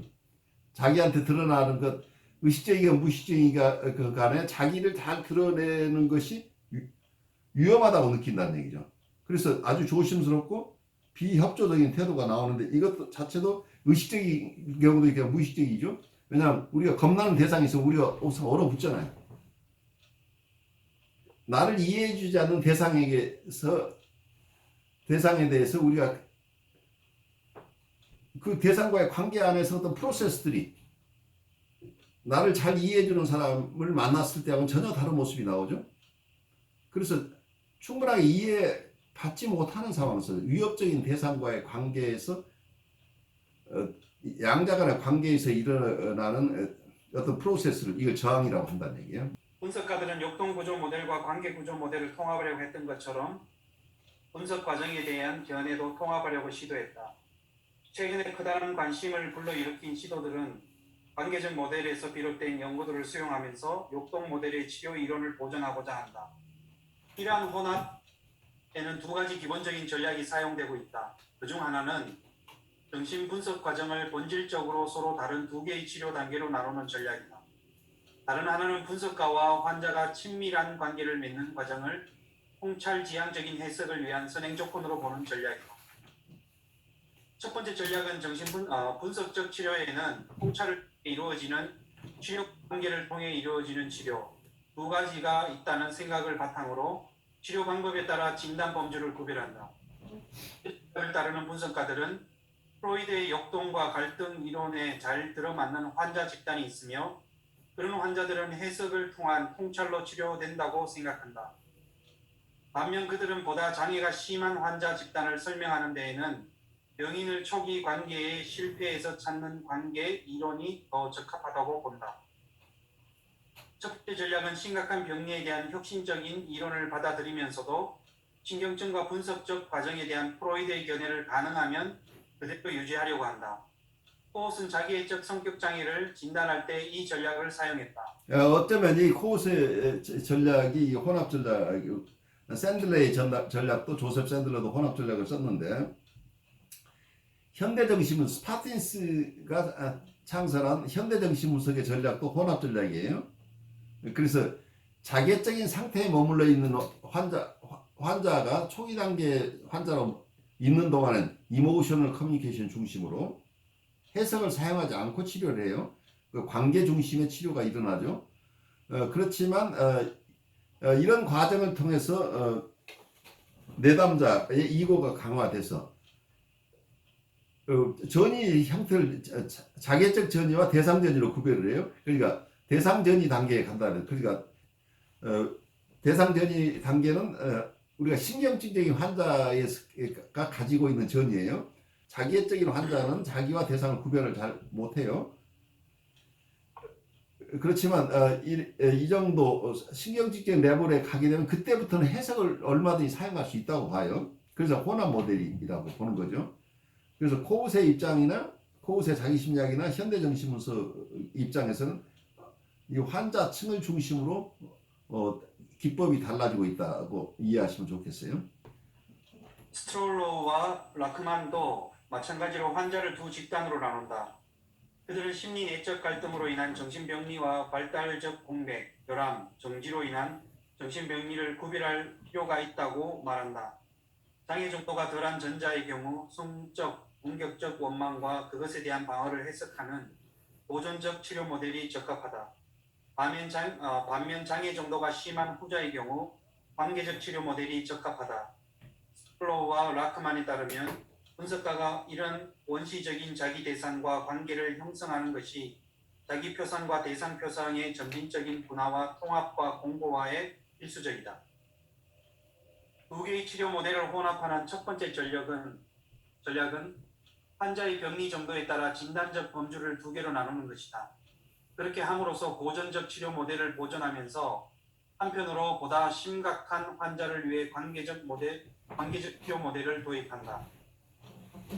자기한테 드러나는 것 의식적이가 무의식적이가 간에 자기를 잘 드러내는 것이 위험하다고 느낀다는 얘기죠. 그래서 아주 조심스럽고 비협조적인 태도가 나오는데 이것 자체도 의식적인 경우도 있고 무의식적이죠. 왜냐하면 우리가 겁나는 대상이 있으면 우리가 우선 얼어붙잖아요. 나를 이해해주지 않는 대상에 대해서 우리가 그 대상과의 관계 안에서 어떤 프로세스들이 나를 잘 이해해주는 사람을 만났을 때하고는 전혀 다른 모습이 나오죠. 그래서 충분하게 이해받지 못하는 상황에서 위협적인 대상과의 관계에서 양자 간의 관계에서 일어나는 어떤 프로세스를 이걸 저항이라고 한다는 얘기예요. 분석가들은 역동구조 모델과 관계구조 모델을 통합하려고 했던 것처럼 분석 과정에 대한 견해도 통합하려고 시도했다. 최근에 커다란 관심을 불러일으킨 시도들은 관계적 모델에서 비롯된 연구들을 수용하면서 역동 모델의 치료 이론을 보존하고자 한다. 이러한 혼합에는 두 가지 기본적인 전략이 사용되고 있다. 그중 하나는 정신 분석 과정을 본질적으로 서로 다른 두 개의 치료 단계로 나누는 전략이다. 다른 하나는 분석가와 환자가 친밀한 관계를 맺는 과정을 통찰지향적인 해석을 위한 선행 조건으로 보는 전략이다. 첫 번째 전략은 분석적 치료에는 통찰을 이루어지는 치료 관계를 통해 이루어지는 치료 두 가지가 있다는 생각을 바탕으로 치료 방법에 따라 진단 범주를 구별한다. 이를 따르는 분석가들은 프로이드의 역동과 갈등 이론에 잘 들어맞는 환자 집단이 있으며 그런 환자들은 해석을 통한 통찰로 치료된다고 생각한다. 반면 그들은 보다 장애가 심한 환자 집단을 설명하는 데에는 병인을 초기 관계의 실패에서 찾는 관계 이론이 더 적합하다고 본다. 첫 번째 전략은 심각한 병리에 대한 혁신적인 이론을 받아들이면서도 신경증과 분석적 과정에 대한 프로이드의 견해를 가능하면 그대로 유지하려고 한다. 코옷은 자기애적 성격 장애를 진단할 때 이 전략을 사용했다. 어쩌면 이 코옷의 전략이 혼합 전략, 샌들러의 전략도 조셉 샌들러도 혼합 전략을 썼는데 현대정신은 스파틴스가 창설한 현대정신분석의 전략도 혼합 전략이에요. 그래서 자객적인 상태에 머물러 있는 환자가 초기 단계 환자로 있는 동안은 이모셔널 커뮤니케이션 중심으로 해석을 사용하지 않고 치료를 해요. 그 관계 중심의 치료가 일어나죠. 그렇지만 이런 과정을 통해서 내담자의 이고가 강화돼서 전이 형태를 자객적 전이와 대상 전이로 구별을 해요. 그러니까 대상 전이 단계에 간다는. 그러니까 대상 전이 단계는 우리가 신경증적인 환자가 가지고 있는 전이에요. 자기애적인 환자는 자기와 대상을 구별을 잘 못해요. 그렇지만 이 정도 신경증적 레벨에 가게 되면 그때부터는 해석을 얼마든지 사용할 수 있다고 봐요. 그래서 혼합 모델이라고 보는 거죠. 그래서 코우세 입장이나 코우세 자기심리학이나 현대정신분석 입장에서는 이 환자층을 중심으로 기법이 달라지고 있다고 이해하시면 좋겠어요. 스트롤로와 라크만도 마찬가지로 환자를 두 집단으로 나눈다. 그들은 심리 내적 갈등으로 인한 정신병리와 발달적 공백, 결함, 정지로 인한 정신병리를 구별할 필요가 있다고 말한다. 장애 정도가 덜한 전자의 경우 성적, 공격적 원망과 그것에 대한 방어를 해석하는 보존적 치료 모델이 적합하다. 반면 장애 정도가 심한 후자의 경우 관계적 치료 모델이 적합하다. 스플로우와 라크만에 따르면 분석가가 이런 원시적인 자기 대상과 관계를 형성하는 것이 자기 표상과 대상 표상의 점진적인 분화와 통합과 공고화에 필수적이다. 두 개의 치료 모델을 혼합하는 첫 번째 전략은 환자의 병리 정도에 따라 진단적 범주를 두 개로 나누는 것이다. 그렇게 함으로써 보존적 치료 모델을 보존하면서 한편으로 보다 심각한 환자를 위해 관계적 치료 모델을 도입한다.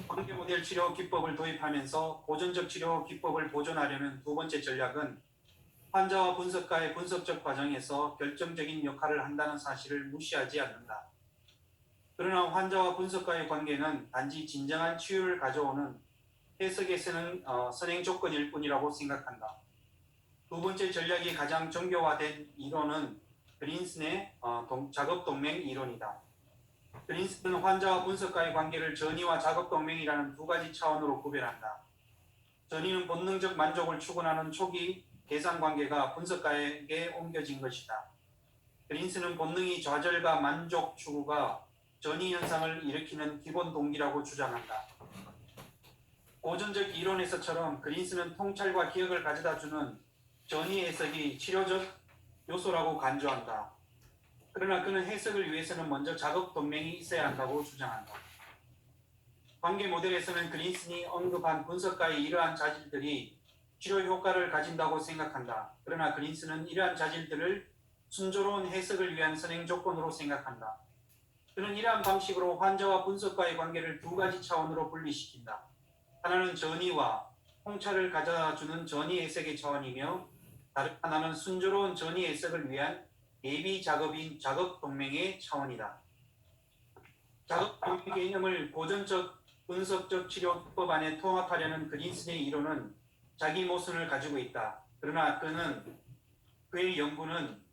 관계 모델 치료 기법을 도입하면서 보존적 치료 기법을 보존하려는 두 번째 전략은 환자와 분석가의 분석적 과정에서 결정적인 역할을 한다는 사실을 무시하지 않는다. 그러나 환자와 분석가의 관계는 단지 진정한 치유를 가져오는 해석에 쓰는 선행 조건일 뿐이라고 생각한다. 두 번째 전략이 가장 정교화된 이론은 그린슨의 작업동맹 이론이다. 그린슨은 환자와 분석가의 관계를 전이와 작업동맹이라는 두 가지 차원으로 구별한다. 전이는 본능적 만족을 추구하는 초기 대상관계가 분석가에게 옮겨진 것이다. 그린슨은 본능이 좌절과 만족 추구가 전이 현상을 일으키는 기본 동기라고 주장한다. 고전적 이론에서처럼 그린슨은 통찰과 기억을 가져다주는 전이 해석이 치료적 요소라고 간주한다. 그러나 그는 해석을 위해서는 먼저 작업 동맹이 있어야 한다고 주장한다. 관계 모델에서는 그린슨이 언급한 분석가의 이러한 자질들이 치료 효과를 가진다고 생각한다. 그러나 그린슨은 이러한 자질들을 순조로운 해석을 위한 선행 조건으로 생각한다. 그는 이러한 방식으로 환자와 분석가의 관계를 두 가지 차원으로 분리시킨다. 하나는 전이와 통찰을 가져다주는 전이 해석의 차원이며 다른 하나는 순조로운 전이 해석을 위한 예비 작업인 작업 동맹의 차원이다. 작업 동맹 개념을 보존적 분석적 치료 기법 안에 통합하려는 그린슨의 이론은 자기 모순을 가지고 있다. 그러나 그의 연구는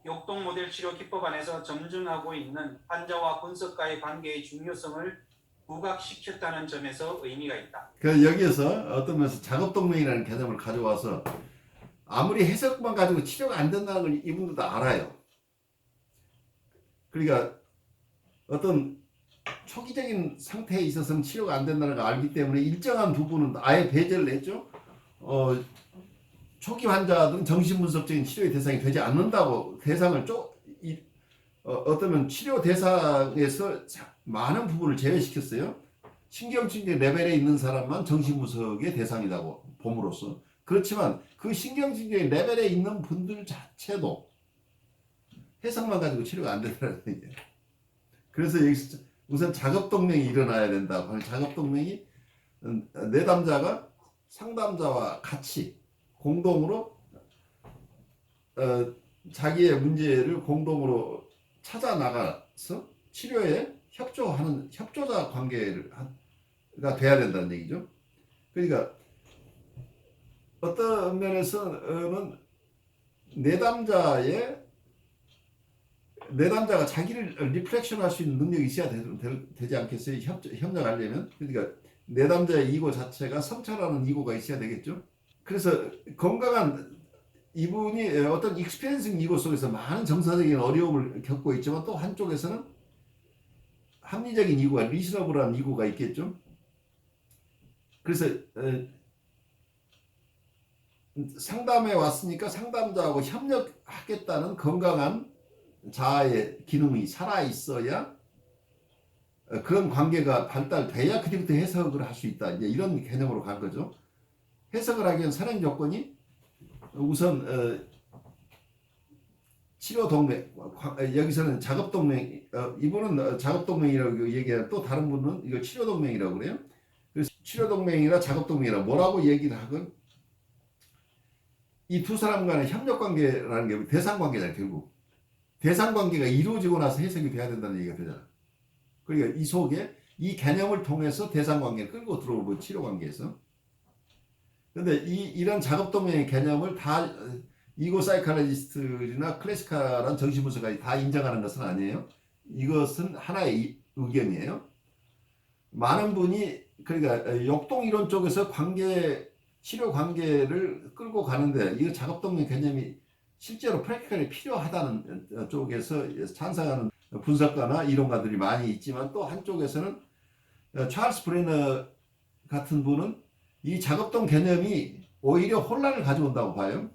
역동 모델 치료 기법 안에서 점증하고 있는 환자와 분석가의 관계의 중요성을 부각시켰다는 점에서 의미가 있다. 그래서 여기에서 어떤 면에서 작업동맹이라는 개념을 가져와서 아무리 해석만 가지고 치료가 안 된다는 걸 이분들도 알아요. 그러니까 어떤 초기적인 상태에 있어서는 치료가 안 된다는 걸 알기 때문에 일정한 부분은 아예 배제를 했죠. 초기 환자들은 정신분석적인 치료의 대상이 되지 않는다고 대상을 어쩌면 치료 대상에서 많은 부분을 제외시켰어요. 신경증적 레벨에 있는 사람만 정신분석의 대상이라고 봄으로써. 그렇지만 그 신경증적 레벨에 있는 분들 자체도 해석만 가지고 치료가 안 된다는 얘기예요. 그래서 여기서 우선 작업동맹이 일어나야 된다. 작업동맹이 내담자가 상담자와 같이 공동으로 자기의 문제를 공동으로 찾아 나가서 치료에 협조하는 협조자 관계를 돼야 된다는 얘기죠. 그러니까 어떤 면에서는 내담자가 자기를 리플렉션 할 수 있는 능력이 있어야 되지 않겠어요? 협력하려면. 그러니까 내담자의 이고 자체가 성찰하는 이고가 있어야 되겠죠. 그래서 건강한 이분이 어떤 익스피리언싱 이고 속에서 많은 정서적인 어려움을 겪고 있지만 또 한쪽에서는 합리적인 이고가 리스너블한 이고가 있겠죠. 그래서 상담에 왔으니까 상담자하고 협력하겠다는 건강한 자아의 기능이 살아있어야 그런 관계가 발달돼야 그때부터 해석을 할 수 있다. 이제 이런 개념으로 간 거죠. 해석을 하기 위한 선행 조건이 우선 치료 동맹, 여기서는 작업 동맹, 이분은 작업 동맹이라고 얘기하는 또 다른 분은 이거 치료 동맹이라고 그래요. 그래서 치료 동맹이나 작업 동맹이라 뭐라고 얘기를 하건 이 두 사람 간의 협력 관계라는 게 대상 관계잖아요. 결국 대상 관계가 이루어지고 나서 해석이 돼야 된다는 얘기가 되잖아. 그러니까 이 속에 이 개념을 통해서 대상 관계를 끌고 들어오는 치료 관계에서. 근데 이런 작업 동맹의 개념을 다 이고 사이칼리스트나 클래시컬한 정신분석가들이 다 인정하는 것은 아니에요. 이것은 하나의 의견이에요. 많은 분이 그러니까 역동 이론 쪽에서 치료 관계를 끌고 가는데 이 작업 동맹 개념이 실제로 프랙티컬이 필요하다는 쪽에서 찬성하는 분석가나 이론가들이 많이 있지만 또 한쪽에서는 찰스 브레너 같은 분은 이 작업동 개념이 오히려 혼란을 가져온다고 봐요.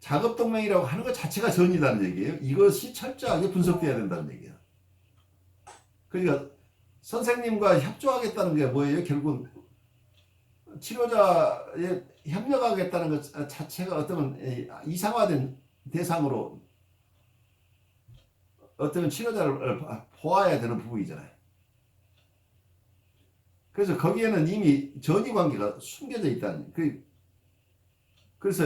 작업동맹이라고 하는 것 자체가 전이라는 얘기예요. 이것이 철저하게 분석돼야 된다는 얘기예요. 그러니까 선생님과 협조하겠다는 게 뭐예요? 결국은 치료자에 협력하겠다는 것 자체가 어떤 이상화된 대상으로 어떤 치료자를 보아야 되는 부분이잖아요. 그래서 거기에는 이미 전이 관계가 숨겨져 있다는 거예요. 그래서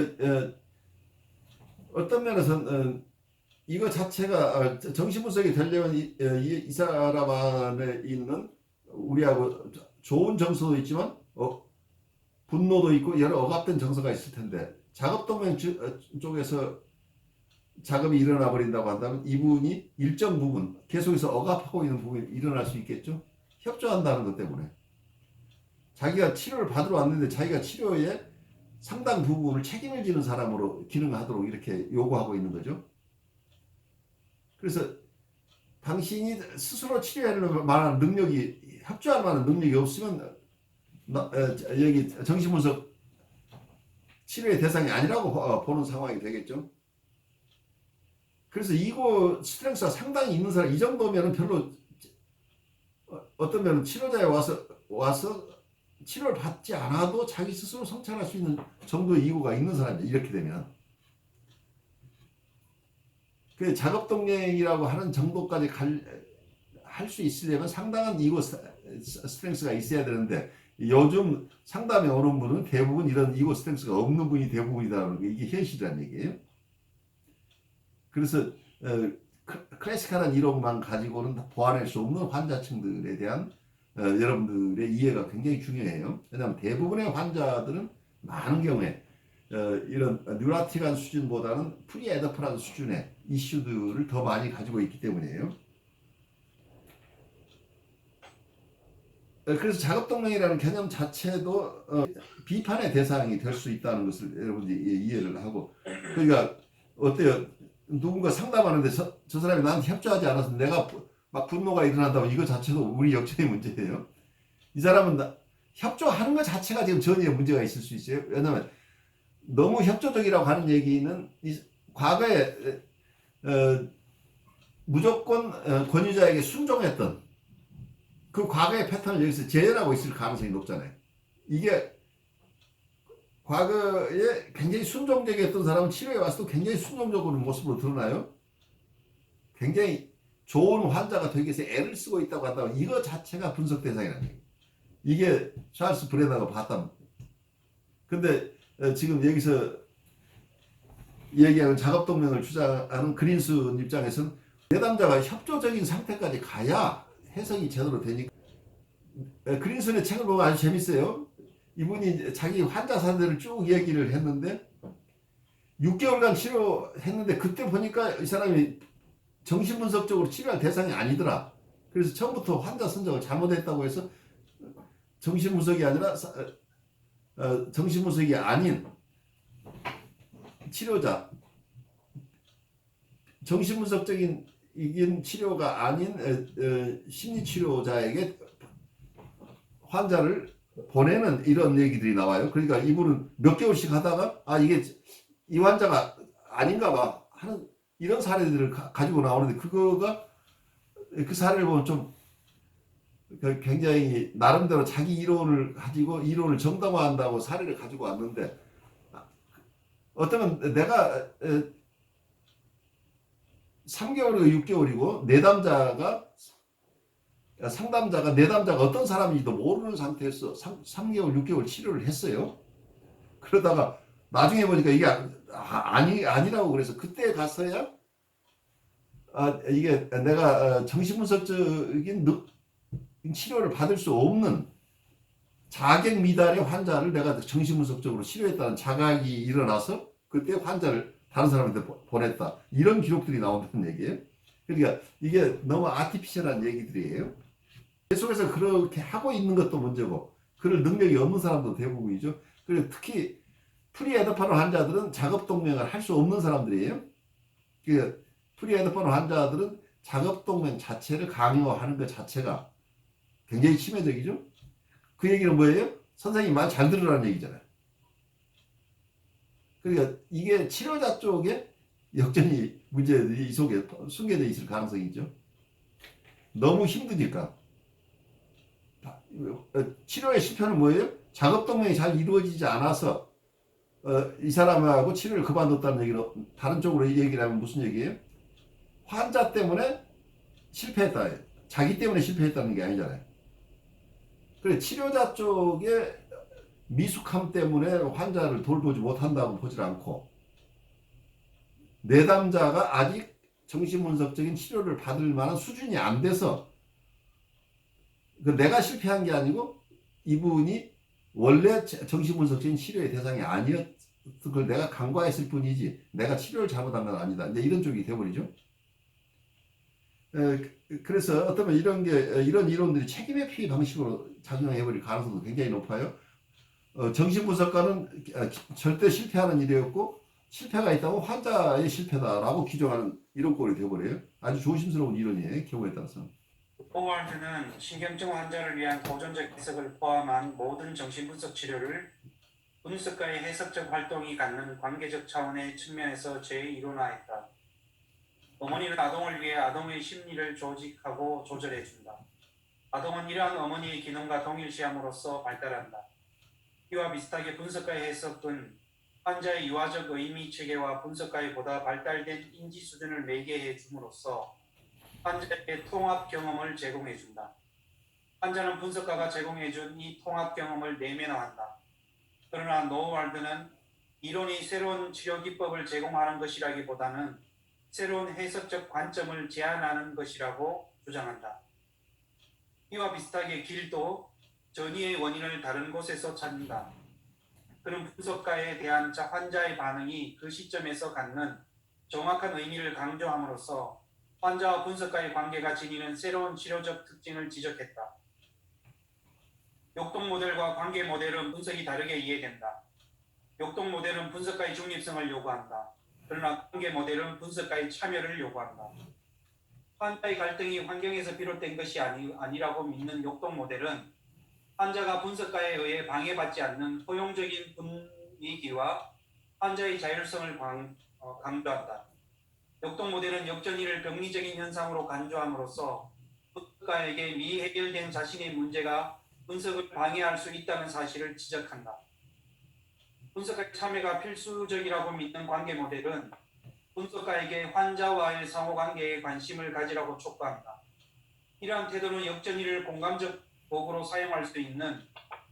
어떤 면에서는 이거 자체가 정신분석이 되려면 이 사람 안에 있는 우리하고 좋은 정서도 있지만 분노도 있고 여러 억압된 정서가 있을 텐데 작업동맹 쪽에서 작업이 일어나 버린다고 한다면 이분이 일정 부분 계속해서 억압하고 있는 부분이 일어날 수 있겠죠. 협조한다는 것 때문에 자기가 치료를 받으러 왔는데 자기가 치료에 상당 부분을 책임을 지는 사람으로 기능하도록 이렇게 요구하고 있는 거죠. 그래서 당신이 스스로 치료할 만한 능력이 협조할 만한 능력이 없으면 여기 정신분석 치료의 대상이 아니라고 보는 상황이 되겠죠. 그래서 이거 스트렝스가 상당히 있는 사람 이 정도면은 별로 어떤 면은 치료자에 와서 치료를 받지 않아도 자기 스스로 성찰할 수 있는 정도의 이고가 있는 사람이죠. 이렇게 되면 그 작업동맹이라고 하는 정도까지 할 수 있으려면 상당한 이고 스트렝스가 있어야 되는데 요즘 상담에 오는 분은 대부분 이런 이고 스트렝스가 없는 분이 대부분이다라는 게 이게 현실이라는 얘기예요. 그래서 클래시컬한 이론만 가지고는 보완할 수 없는 환자층들에 대한 여러분들의 이해가 굉장히 중요해요. 왜냐하면 대부분의 환자들은 많은 경우에 이런 뉴라틱한 수준보다는 프리에더프란 수준의 이슈들을 더 많이 가지고 있기 때문이에요. 그래서 작업동맹이라는 개념 자체도 비판의 대상이 될 수 있다는 것을 여러분들이 이해를 하고 그러니까 어때요? 누군가 상담하는데 저 사람이 나한테 협조하지 않아서 내가 막 분노가 일어난다면 이거 자체도 우리 역적의 문제예요. 이 사람은 협조하는 것 자체가 지금 전혀 문제가 있을 수 있어요. 왜냐하면 너무 협조적이라고 하는 얘기는 과거에 무조건 권위자에게 순종했던 그 과거의 패턴을 여기서 재현하고 있을 가능성이 높잖아요. 이게 과거에 굉장히 순종적이었던 사람은 치료에 와서도 굉장히 순종적인 모습으로 드러나요. 굉장히 좋은 환자가 되기 위해서 애를 쓰고 있다고 한다면 이거 자체가 분석 대상이라는 얘기예요. 이게 찰스 브레너가 봤다. 근데 지금 여기서 얘기하는 작업동맹을 주장하는 그린슨 입장에서는 내담자가 협조적인 상태까지 가야 해석이 제대로 되니까 그린슨의 책을 보면 아주 재밌어요. 이분이 자기 환자 사례를 쭉 얘기를 했는데 6개월간 치료했는데 그때 보니까 이 사람이 정신분석적으로 치료할 대상이 아니더라. 그래서 처음부터 환자 선정을 잘못했다고 해서 정신분석이 아니라 정신분석이 아닌 치료자, 정신분석적인 이긴 치료가 아닌 심리치료자에게 환자를 보내는 이런 얘기들이 나와요. 그러니까 이분은 몇 개월씩 하다가 이게 이 환자가 아닌가 봐 하는 이런 사례들을 가지고 나오는데 그거가 그 사례를 보면 좀 굉장히 나름대로 자기 이론을 가지고 이론을 정당화한다고 사례를 가지고 왔는데 어쩌면 내가 3개월이고 6개월이고 상담자가 내담자가 어떤 사람인지도 모르는 상태에서 3개월 6개월 치료를 했어요. 그러다가 나중에 보니까 이게 아니라고 그래서 그때 가서야 이게 내가 정신분석적인 치료를 받을 수 없는 자객 미달의 환자를 내가 정신분석적으로 치료했다는 자각이 일어나서 그때 환자를 다른 사람한테 보냈다. 이런 기록들이 나온다는 얘기예요. 그러니까 이게 너무 아티피셜한 얘기들이에요. 계속해서 그렇게 하고 있는 것도 문제고 그럴 능력이 없는 사람도 대부분이죠. 그리고 특히 프리에더파론 환자들은 작업동맹을 할 수 없는 사람들이에요. 그 프리에더파론 환자들은 작업동맹 자체를 강요하는 것 자체가 굉장히 치매적이죠. 그 얘기는 뭐예요? 선생님 말 잘 들으라는 얘기잖아요. 그러니까 이게 치료자 쪽에 여전히 문제들이 이 속에 숨겨져 있을 가능성이 있죠. 너무 힘드니까. 치료의 실패는 뭐예요? 작업동맹이 잘 이루어지지 않아서 이 사람하고 치료를 그만뒀다는 얘기는 다른 쪽으로 얘기를 하면 무슨 얘기예요? 환자 때문에 실패했다. 자기 때문에 실패했다는 게 아니잖아요. 그래 치료자 쪽에 미숙함 때문에 환자를 돌보지 못한다고 보질 않고 내담자가 아직 정신분석적인 치료를 받을 만한 수준이 안 돼서 내가 실패한 게 아니고 이분이 원래 정신분석적인 치료의 대상이 아니었던 걸 내가 간과했을 뿐이지 내가 치료를 잘못한 건 아니다. 이제 이런 쪽이 돼버리죠. 그래서 어쩌면 이런 이론들이 책임의 피해 방식으로 작용해버릴 가능성도 굉장히 높아요. 정신분석가는 절대 실패하는 일이었고 실패가 있다고 환자의 실패다라고 규정하는 이런 꼴이 되어버려요. 아주 조심스러운 이론이에요. 경우에 따라서. 호월드는 신경증 환자를 위한 고전적 해석을 포함한 모든 정신분석 치료를 분석가의 해석적 활동이 갖는 관계적 차원의 측면에서 재이론화했다. 어머니는 아동을 위해 아동의 심리를 조직하고 조절해준다. 아동은 이러한 어머니의 기능과 동일시함으로써 발달한다. 이와 비슷하게 분석가의 해석은 환자의 유아적 의미 체계와 분석가의 보다 발달된 인지 수준을 매개해 줌으로써 환자에게 통합 경험을 제공해준다. 환자는 분석가가 제공해준 이 통합 경험을 내면화한다. 그러나 노월드는 이론이 새로운 치료 기법을 제공하는 것이라기보다는 새로운 해석적 관점을 제안하는 것이라고 주장한다. 이와 비슷하게 길도 전이의 원인을 다른 곳에서 찾는다. 그는 분석가에 대한 환자의 반응이 그 시점에서 갖는 정확한 의미를 강조함으로써 환자와 분석가의 관계가 지니는 새로운 치료적 특징을 지적했다. 역동 모델과 관계 모델은 분석이 다르게 이해된다. 역동 모델은 분석가의 중립성을 요구한다. 그러나 관계 모델은 분석가의 참여를 요구한다. 환자의 갈등이 환경에서 비롯된 것이 아니라고 믿는 역동 모델은 환자가 분석가에 의해 방해받지 않는 포용적인 분위기와 환자의 자율성을 강조한다. 역동 모델은 역전이를 병리적인 현상으로 간주함으로써 분석가에게 미해결된 자신의 문제가 분석을 방해할 수 있다는 사실을 지적한다. 분석가의 참여가 필수적이라고 믿는 관계 모델은 분석가에게 환자와의 상호관계에 관심을 가지라고 촉구한다. 이러한 태도는 역전이를 공감적 도구로 사용할 수 있는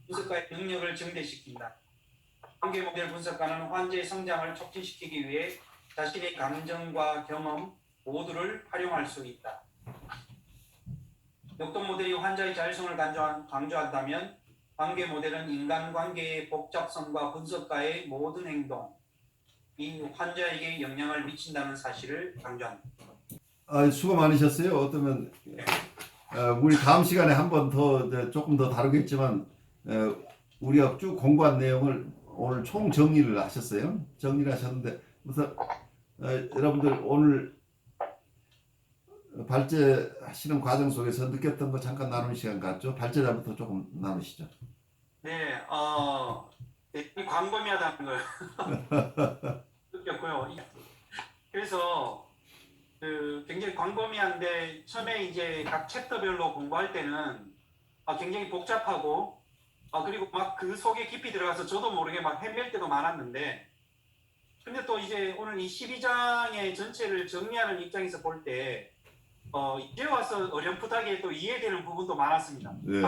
분석가의 능력을 증대시킨다. 관계 모델 분석가는 환자의 성장을 촉진시키기 위해 자신의 감정과 경험 모두를 활용할 수 있다. 역동 모델이 환자의 자율성을 강조한다면 관계 모델은 인간관계의 복잡성과 분석가의 모든 행동, 이 환자에게 영향을 미친다는 사실을 강조합니다. 수고 많으셨어요. 어쩌면 우리 다음 시간에 한 번 더 조금 더 다루겠지만 우리가 쭉 공부한 내용을 오늘 총 정리를 하셨어요. 정리를 하셨는데 우선 여러분들 오늘 발제하시는 과정 속에서 느꼈던 거 잠깐 나누는 시간 갖죠. 발제자부터 조금 나누시죠. 네, 이 광범위하다는 걸 느꼈고요. 그래서 굉장히 광범위한데 처음에 이제 각 챕터별로 공부할 때는 굉장히 복잡하고 그리고 막 그 속에 깊이 들어가서 저도 모르게 막 헤맬 때도 많았는데 근데 또 이제 오늘 이 12장의 전체를 정리하는 입장에서 볼 때 이제 와서 어렴풋하게 또 이해되는 부분도 많았습니다. 네.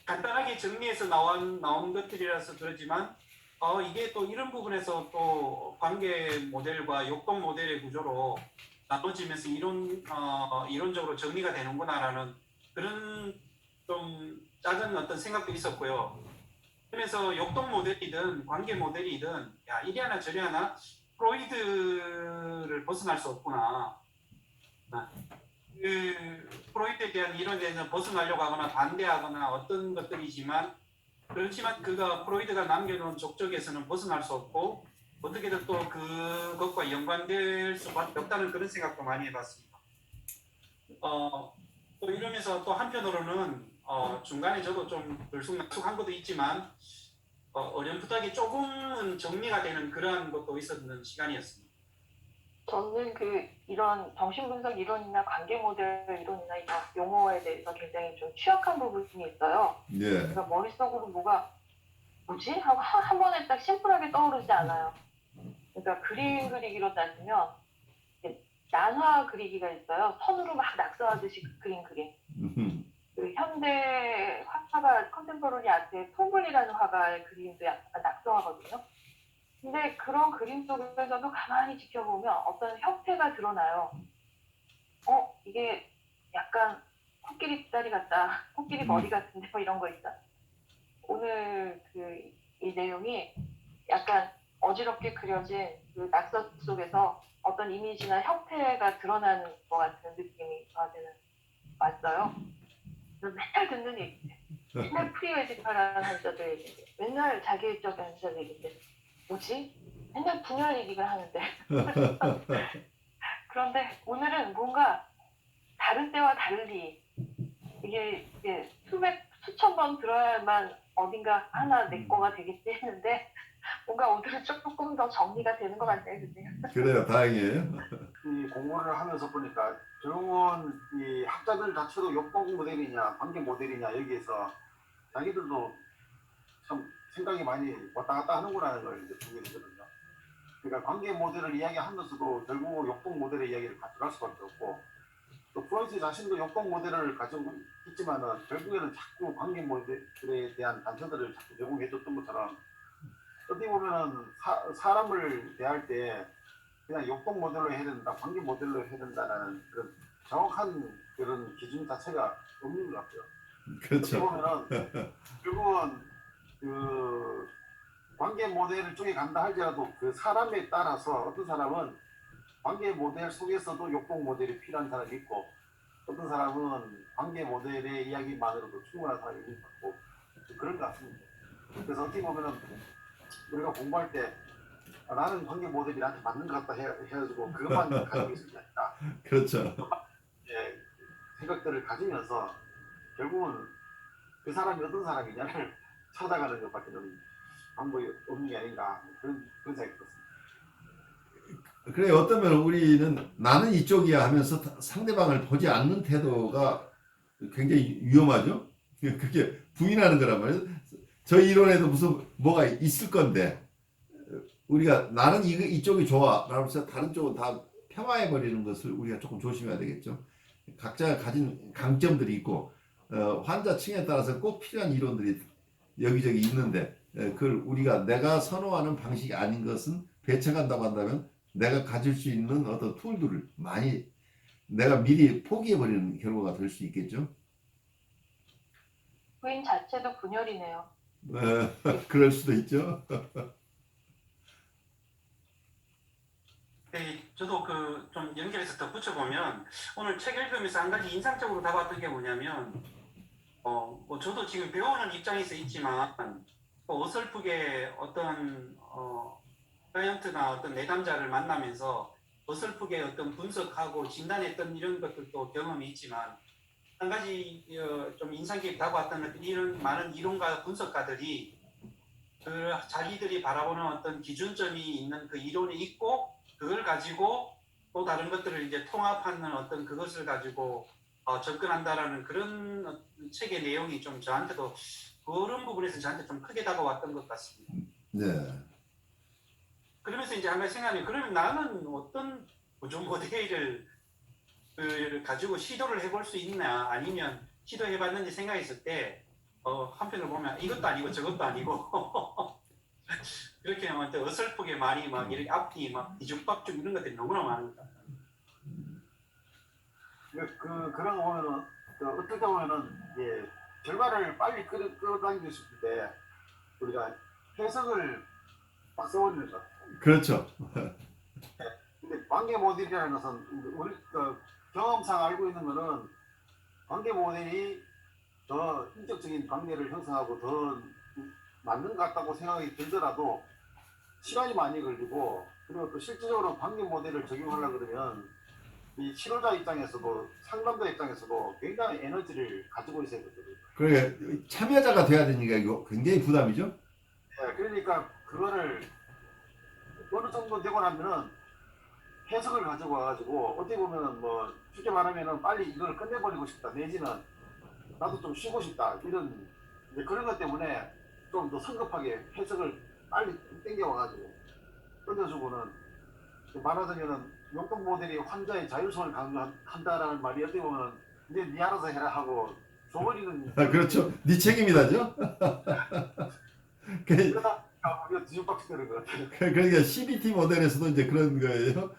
간단하게 정리해서 나온 것들이라서 그렇지만 이게 또 이런 부분에서 또 관계 모델과 역동 모델의 구조로 나눠지면서 이론적으로 정리가 되는구나라는 그런 좀 작은 어떤 생각도 있었고요. 그래서 역동 모델이든 관계 모델이든 이리 하나 저리 하나 프로이드를 벗어날 수 없구나. 프로이드에 대한 이론에 대해서 벗어나려고 하거나 반대하거나 어떤 것들이지만 그렇지만 프로이드가 남겨놓은 족적에서는 벗어날 수 없고 어떻게든 또 그것과 연관될 수밖에 없다는 그런 생각도 많이 해봤습니다. 또 이러면서 또 한편으로는 중간에 저도 좀 들쑥날쑥한 것도 있지만 어렴풋하게 조금은 정리가 되는 그러한 것도 있었는 시간이었습니다. 저는 이런 정신분석 이론이나 관계 모델 이론이나 이런 용어에 대해서 굉장히 좀 취약한 부분이 있어요. 네. 그러니까 머릿속으로 뭐지? 하고 한 번에 딱 심플하게 떠오르지 않아요. 그러니까 그림 그리기로 따지면 난화 그리기가 있어요. 선으로 막 낙서하듯이 그림 그림. 현대 화가 컨템포러리 아트의 톰블리라는 화가의 그림도 약간 낙서하거든요. 근데 그런 그림 속에서도 가만히 지켜보면 어떤 형태가 드러나요. 이게 약간 코끼리 다리 같다. 코끼리 머리 같은데 뭐 이런 거 있다. 오늘 이 내용이 약간 어지럽게 그려진 그 낙서 속에서 어떤 이미지나 형태가 드러나는 것 같은 느낌이 저한테는 왔어요. 맨날 듣는 얘기인데, 맨날 프리웨지컬한 한자들 얘기인데, 맨날 자기애적인 한자들 얘기인데, 뭐지? 맨날 분열 얘기를 하는데. 그런데 오늘은 뭔가 다른 때와 달리 이게 수천 번 들어야만 어딘가 하나 내 거가 되겠지 했는데 뭔가 오늘은 조금 더 정리가 되는 것 같아요. 그래요. 다행이에요. 이 공부를 하면서 보니까 결국은 이 학자들 자체도 역동 모델이냐 관계 모델이냐 여기에서 자기들도 참 생각이 많이 왔다 갔다 하는구나 걸 이제 보게 되거든요. 그러니까 관계 모델을 이야기하면서도 결국 역동 모델의 이야기를 가져갈 수밖에 없고 또 프로이트 자신도 역동 모델을 가지고 있지만은 결국에는 자꾸 관계 모델에 대한 단서들을 자꾸 제공해줬던 것처럼 어떻게 보면은 사람을 대할 때 그냥 역동 모델로 해야 된다, 관계 모델로 해야 된다는 그런 정확한 그런 기준 자체가 없는 것 같아요. 그렇죠. 어떻게 보면은 결국은 그 관계 모델 쪽에 간다 할지라도 그 사람에 따라서 어떤 사람은 관계 모델 속에서도 역동 모델이 필요한 사람이 있고 어떤 사람은 관계 모델의 이야기만으로도 충분한 사람이 있는 것 같고 그런 것 같습니다. 그래서 어떻게 보면은 우리가 공부할 때 나는 관계 모델이 나한테 맞는 것 같다 해가지고 그것만 가지고 있을 게 아니라 그렇죠. 생각들을 가지면서 결국은 그 사람이 어떤 사람이냐를 찾아가는 것밖에는 방법이 없는 게 아닌가 그런 생각이 들었습니다. 그래 어떠면 우리는 나는 이쪽이야 하면서 상대방을 보지 않는 태도가 굉장히 위험하죠. 그게 부인하는 거란 말이에요. 저 이론에도 무슨 뭐가 있을 건데 우리가 나는 이쪽이 좋아 라고 해서 다른 쪽은 다 폄하해 버리는 것을 우리가 조금 조심해야 되겠죠. 각자가 가진 강점들이 있고 환자 층에 따라서 꼭 필요한 이론들이 여기저기 있는데 그걸 우리가 내가 선호하는 방식이 아닌 것은 배척한다고 한다면 내가 가질 수 있는 어떤 툴들을 많이 내가 미리 포기해 버리는 결과가 될 수 있겠죠. 부인 자체도 분열이네요. 그럴 수도 있죠. 네, 저도 그 좀 연결해서 덧붙여 보면 오늘 책 읽으면서 한 가지 인상적으로 다가왔던 게 뭐냐면 뭐 저도 지금 배우는 입장에서 있지만 어설프게 어떤 클라이언트나 어떤 내담자를 만나면서 어설프게 어떤 분석하고 진단했던 이런 것들도 경험이 있지만 한 가지 좀 인상 깊게 다가왔던 것은 이런 많은 이론가 분석가들이 그 자기들이 바라보는 어떤 기준점이 있는 그 이론이 있고 그걸 가지고 또 다른 것들을 이제 통합하는 어떤 그것을 가지고 접근한다라는 그런 책의 내용이 좀 저한테도 그런 부분에서 저한테 좀 크게 다가왔던 것 같습니다. 네. 그러면서 이제 한 가지 생각하면 그러면 나는 어떤 구조 모델을 가지고 시도를 해볼 수 있나 아니면 시도해봤는지 생각했을 때 한편으로 보면 이것도 아니고 저것도 아니고 그렇게 하면 어설프게 말이 막 이렇게 앞뒤 막 뒤죽박죽 이런 것들이 너무나 많으니까. 그런 거 보면은 어떻게 보면은 이제 결과를 빨리 끌어당기고 싶을 때 우리가 해석을 막 써버리는 거. 그렇죠. 근데 관계 모델이라는 것은 우리 경험상 알고 있는 거는 관계 모델이 더 인격적인 관계를 형성하고 더 맞는 것 같다고 생각이 들더라도 시간이 많이 걸리고 그리고 또 실질적으로 관계 모델을 적용하려고 그러면 이 치료자 입장에서도 상담자 입장에서도 굉장히 에너지를 가지고 있어야 되거든요. 그러니까 참여자가 돼야 되니까 이거 굉장히 부담이죠. 네, 그러니까 그거를 어느 정도 되고 나면은 해석을 가지고 와가지고 어떻게 보면은 뭐 쉽게 말하면은 빨리 이걸 끝내버리고 싶다 내지는 나도 좀 쉬고 싶다 이런 이제 그런 것 때문에 좀 더 성급하게 해석을 빨리 땡겨와가지고 던져주고는 말하자면은 용돈 모델이 환자의 자율성을 강조한다라는 말이 어떻게 보면 이제 니 알아서 해라 하고 줘버리는 그렇죠. 네 책임이다죠. 그러다 우리가 뒤죽박죽 되는 것 같아요. 그러니까 CBT 모델에서도 이제 그런 거예요.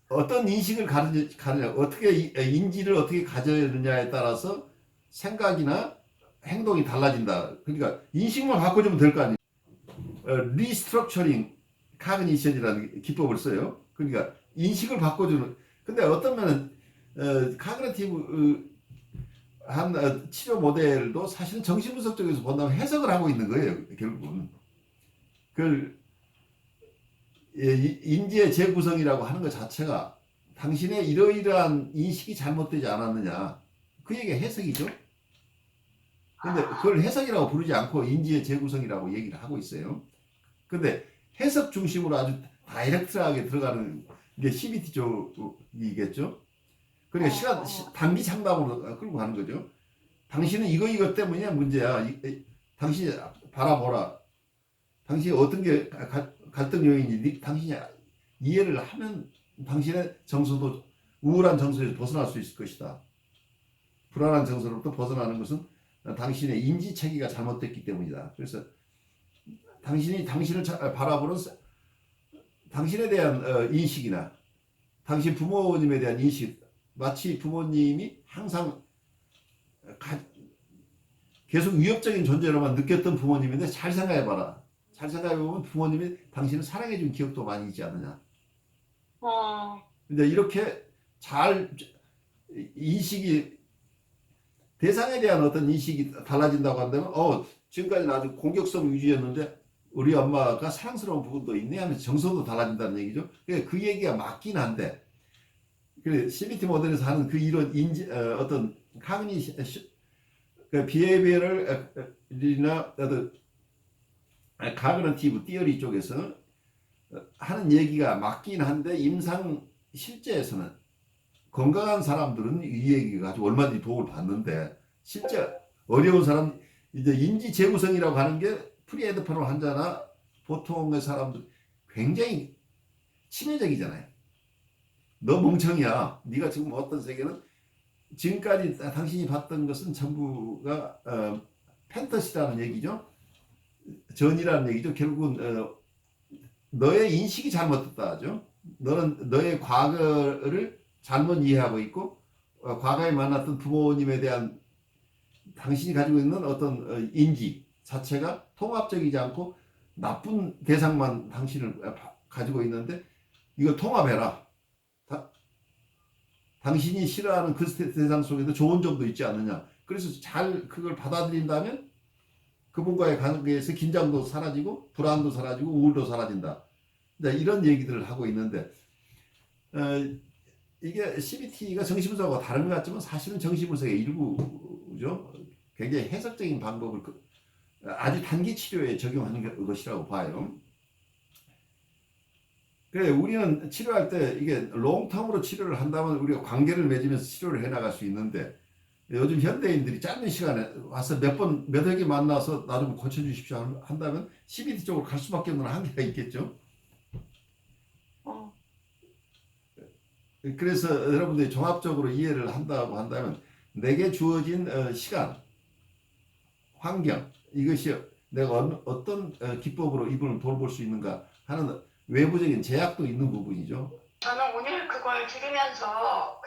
어떤 인식을 가느냐, 어떻게 인지를 어떻게 가져느냐에 따라서 생각이나 행동이 달라진다. 그러니까 인식만 바꿔주면 될 거 아니에요. 리스트럭처링 카그니션이라는 기법을 써요. 그러니까 인식을 바꿔주는. 근데 어떤 면은 카그니티브 한 치료 모델도 사실은 정신분석 쪽에서 본다면 해석을 하고 있는 거예요. 결국은 그걸 인지의 재구성이라고 하는 것 자체가 당신의 이러이러한 인식이 잘못되지 않았느냐 그 얘기가 해석이죠. 근데 그걸 해석이라고 부르지 않고 인지의 재구성이라고 얘기를 하고 있어요. 근데 해석 중심으로 아주 다이렉트하게 들어가는 게 CBT 쪽이겠죠. 그러니까 단기 상담으로 끌고 가는 거죠. 당신은 이거 때문에 문제야. 당신이 바라보라. 당신이 어떤 게 갈등 요인인지 당신이 이해를 하면 당신의 정서도 우울한 정서에서 벗어날 수 있을 것이다. 불안한 정서로부터 벗어나는 것은 당신의 인지 체계가 잘못됐기 때문이다. 그래서 당신이 당신을 바라보는 당신에 대한 인식이나 당신 부모님에 대한 인식, 마치 부모님이 항상 계속 위협적인 존재로만 느꼈던 부모님인데 잘 생각해봐라. 잘 생각해보면 부모님이 당신을 사랑해준 기억도 많이 있지 않느냐. 근데 이렇게 잘 인식이 대상에 대한 어떤 인식이 달라진다고 한다면 지금까지는 아주 공격성 위주였는데 우리 엄마가 사랑스러운 부분도 있네 하면서 정서도 달라진다는 얘기죠. 그 얘기가 맞긴 한데 그래 CBT 모델에서 하는 그 이런 어떤 비헤이비어럴이나 어떤 카그니티브 티어리 쪽에서 하는 얘기가 맞긴 한데 임상 실제에서는 건강한 사람들은 이 얘기가 아주 얼마든지 도움을 받는데 실제 어려운 사람 이제 인지 재구성이라고 하는 게 프리헤드폰 환자나 보통의 사람들 굉장히 치명적이잖아요. 너 멍청이야. 네가 지금 어떤 세계는 지금까지 당신이 봤던 것은 전부가 판타지라는 얘기죠. 전이라는 얘기죠. 결국은 너의 인식이 잘못됐다 하죠. 너는 너의 과거를 잘못 이해하고 있고 과거에 만났던 부모님에 대한 당신이 가지고 있는 어떤 인지 자체가 통합적이지 않고 나쁜 대상만 당신을 가지고 있는데 이걸 통합해라. 당신이 싫어하는 그 대상 속에도 좋은 점도 있지 않느냐. 그래서 잘 그걸 받아들인다면 그분과의 관계에서 긴장도 사라지고 불안도 사라지고 우울도 사라진다. 이런 얘기들을 하고 있는데 이게 CBT가 정신분석하고 다른 것 같지만 사실은 정신분석의 일부죠. 굉장히 해석적인 방법을 아주 단기 치료에 적용하는 것이라고 봐요. 그래, 우리는 치료할 때 이게 롱텀으로 치료를 한다면 우리가 관계를 맺으면서 치료를 해나갈 수 있는데 요즘 현대인들이 짧은 시간에 와서 몇 회기 만나서 나 좀 고쳐주십시오 한다면 CBT 쪽으로 갈 수밖에 없는 한계가 있겠죠. 그래서 여러분들이 종합적으로 이해를 한다고 한다면 내게 주어진 시간, 환경 이것이 내가 어떤 기법으로 이분을 돌볼 수 있는가 하는 외부적인 제약도 있는 부분이죠. 저는 오늘 그걸 들으면서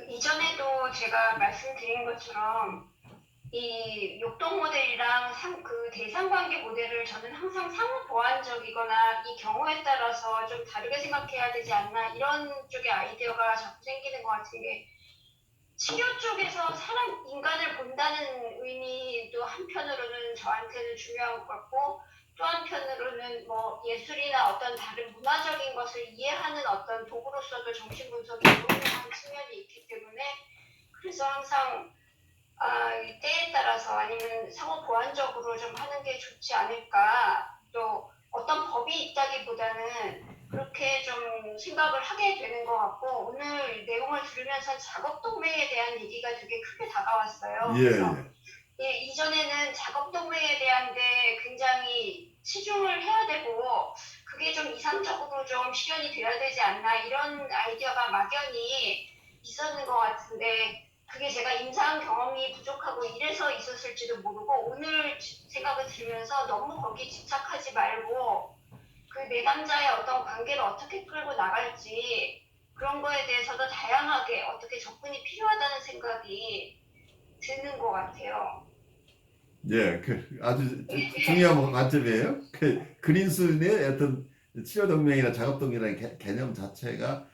이전에도 제가 말씀드린 것처럼 이 욕동 모델이랑 그 대상관계 모델을 저는 항상 상호 보완적이거나 이 경우에 따라서 좀 다르게 생각해야 되지 않나 이런 쪽의 아이디어가 자꾸 생기는 것 같은 게 치료 쪽에서 인간을 본다는 의미도 한편으로는 저한테는 중요한 것 같고 또 한편으로는 뭐 예술이나 어떤 다른 문화적인 것을 이해하는 어떤 도구로서도 정신분석이 좋은 측면이 있기 때문에 그래서 항상 때에 따라서 아니면 상호 보완적으로 좀 하는 게 좋지 않을까 또 어떤 법이 있다기보다는 그렇게 좀 생각을 하게 되는 것 같고 오늘 내용을 들으면서 작업동매에 대한 얘기가 되게 크게 다가왔어요. 그래서 이전에는 작업동매에 대한 데 굉장히 치중을 해야 되고 그게 좀 이상적으로 좀 실현이 돼야 되지 않나 이런 아이디어가 막연히 있었는 것 같은데 그게 제가 임상 경험이 부족하고 이래서 있었을지도 모르고 오늘 생각을 들으면서 너무 거기에 집착하지 말고 그 내담자의 어떤 관계를 어떻게 끌고 나갈지 그런 거에 대해서도 다양하게 어떻게 접근이 필요하다는 생각이 드는 것 같아요. 예, 아주 중요한 관점이에요. 그린슨의 어떤 치료동맹이나 작업동이라는 개념 자체가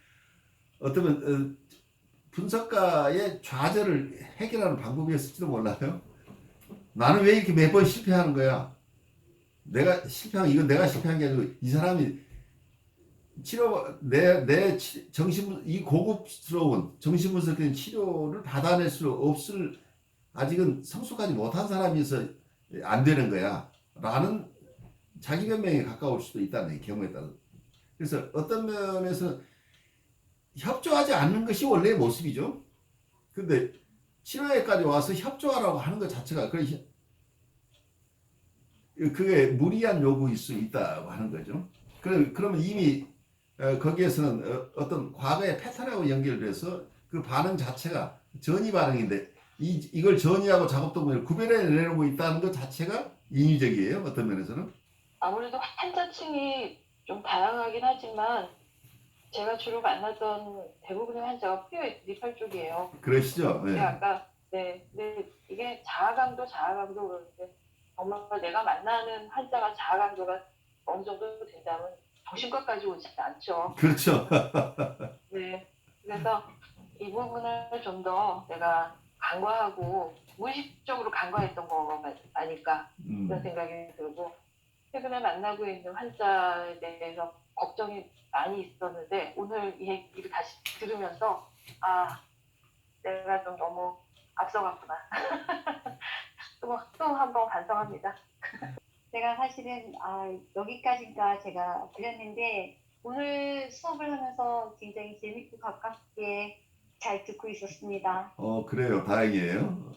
어쩌면 분석가의 좌절을 해결하는 방법이었을지도 몰라요. 나는 왜 이렇게 매번 실패하는 거야? 이건 내가 실패한 게 아니고 이 사람이 이 고급스러운 정신분석적인 치료를 받아낼 수 없을 아직은 성숙하지 못한 사람이어서 안 되는 거야. 라는 자기 변명에 가까울 수도 있다는 경우에 따라. 그래서 어떤 면에서 협조하지 않는 것이 원래의 모습이죠. 근데 치료회까지 와서 협조하라고 하는 것 자체가 그게 무리한 요구일 수 있다고 하는 거죠. 그러면 이미 거기에서는 어떤 과거의 패턴하고 연결돼서 그 반응 자체가 전이 반응인데 이걸 전이하고 작업동을 구별해 내놓고 있다는 것 자체가 인위적이에요. 어떤 면에서는. 아무래도 환자층이 좀 다양하긴 하지만 제가 주로 만났던 대부분의 환자가 프리메디컬 쪽이에요. 그러시죠? 네. 아까 근데 이게 자아강도 그러는데 정말 내가 만나는 환자가 자아강도가 어느 정도 된다면 정신과까지 오지 않죠. 그렇죠. 네. 그래서 이 부분을 좀 더 내가 간과하고 무의식적으로 간과했던 거 아닐까 그런 생각이 들고 최근에 만나고 있는 환자에 대해서 걱정이 많이 있었는데 오늘 이 얘기를 다시 들으면서 내가 좀 너무 앞서갔구나. 또 한 번 반성합니다. 제가 사실은 여기까지인가 제가 들었는데 오늘 수업을 하면서 굉장히 재밌고 가깝게 잘 듣고 있었습니다. 그래요. 다행이에요.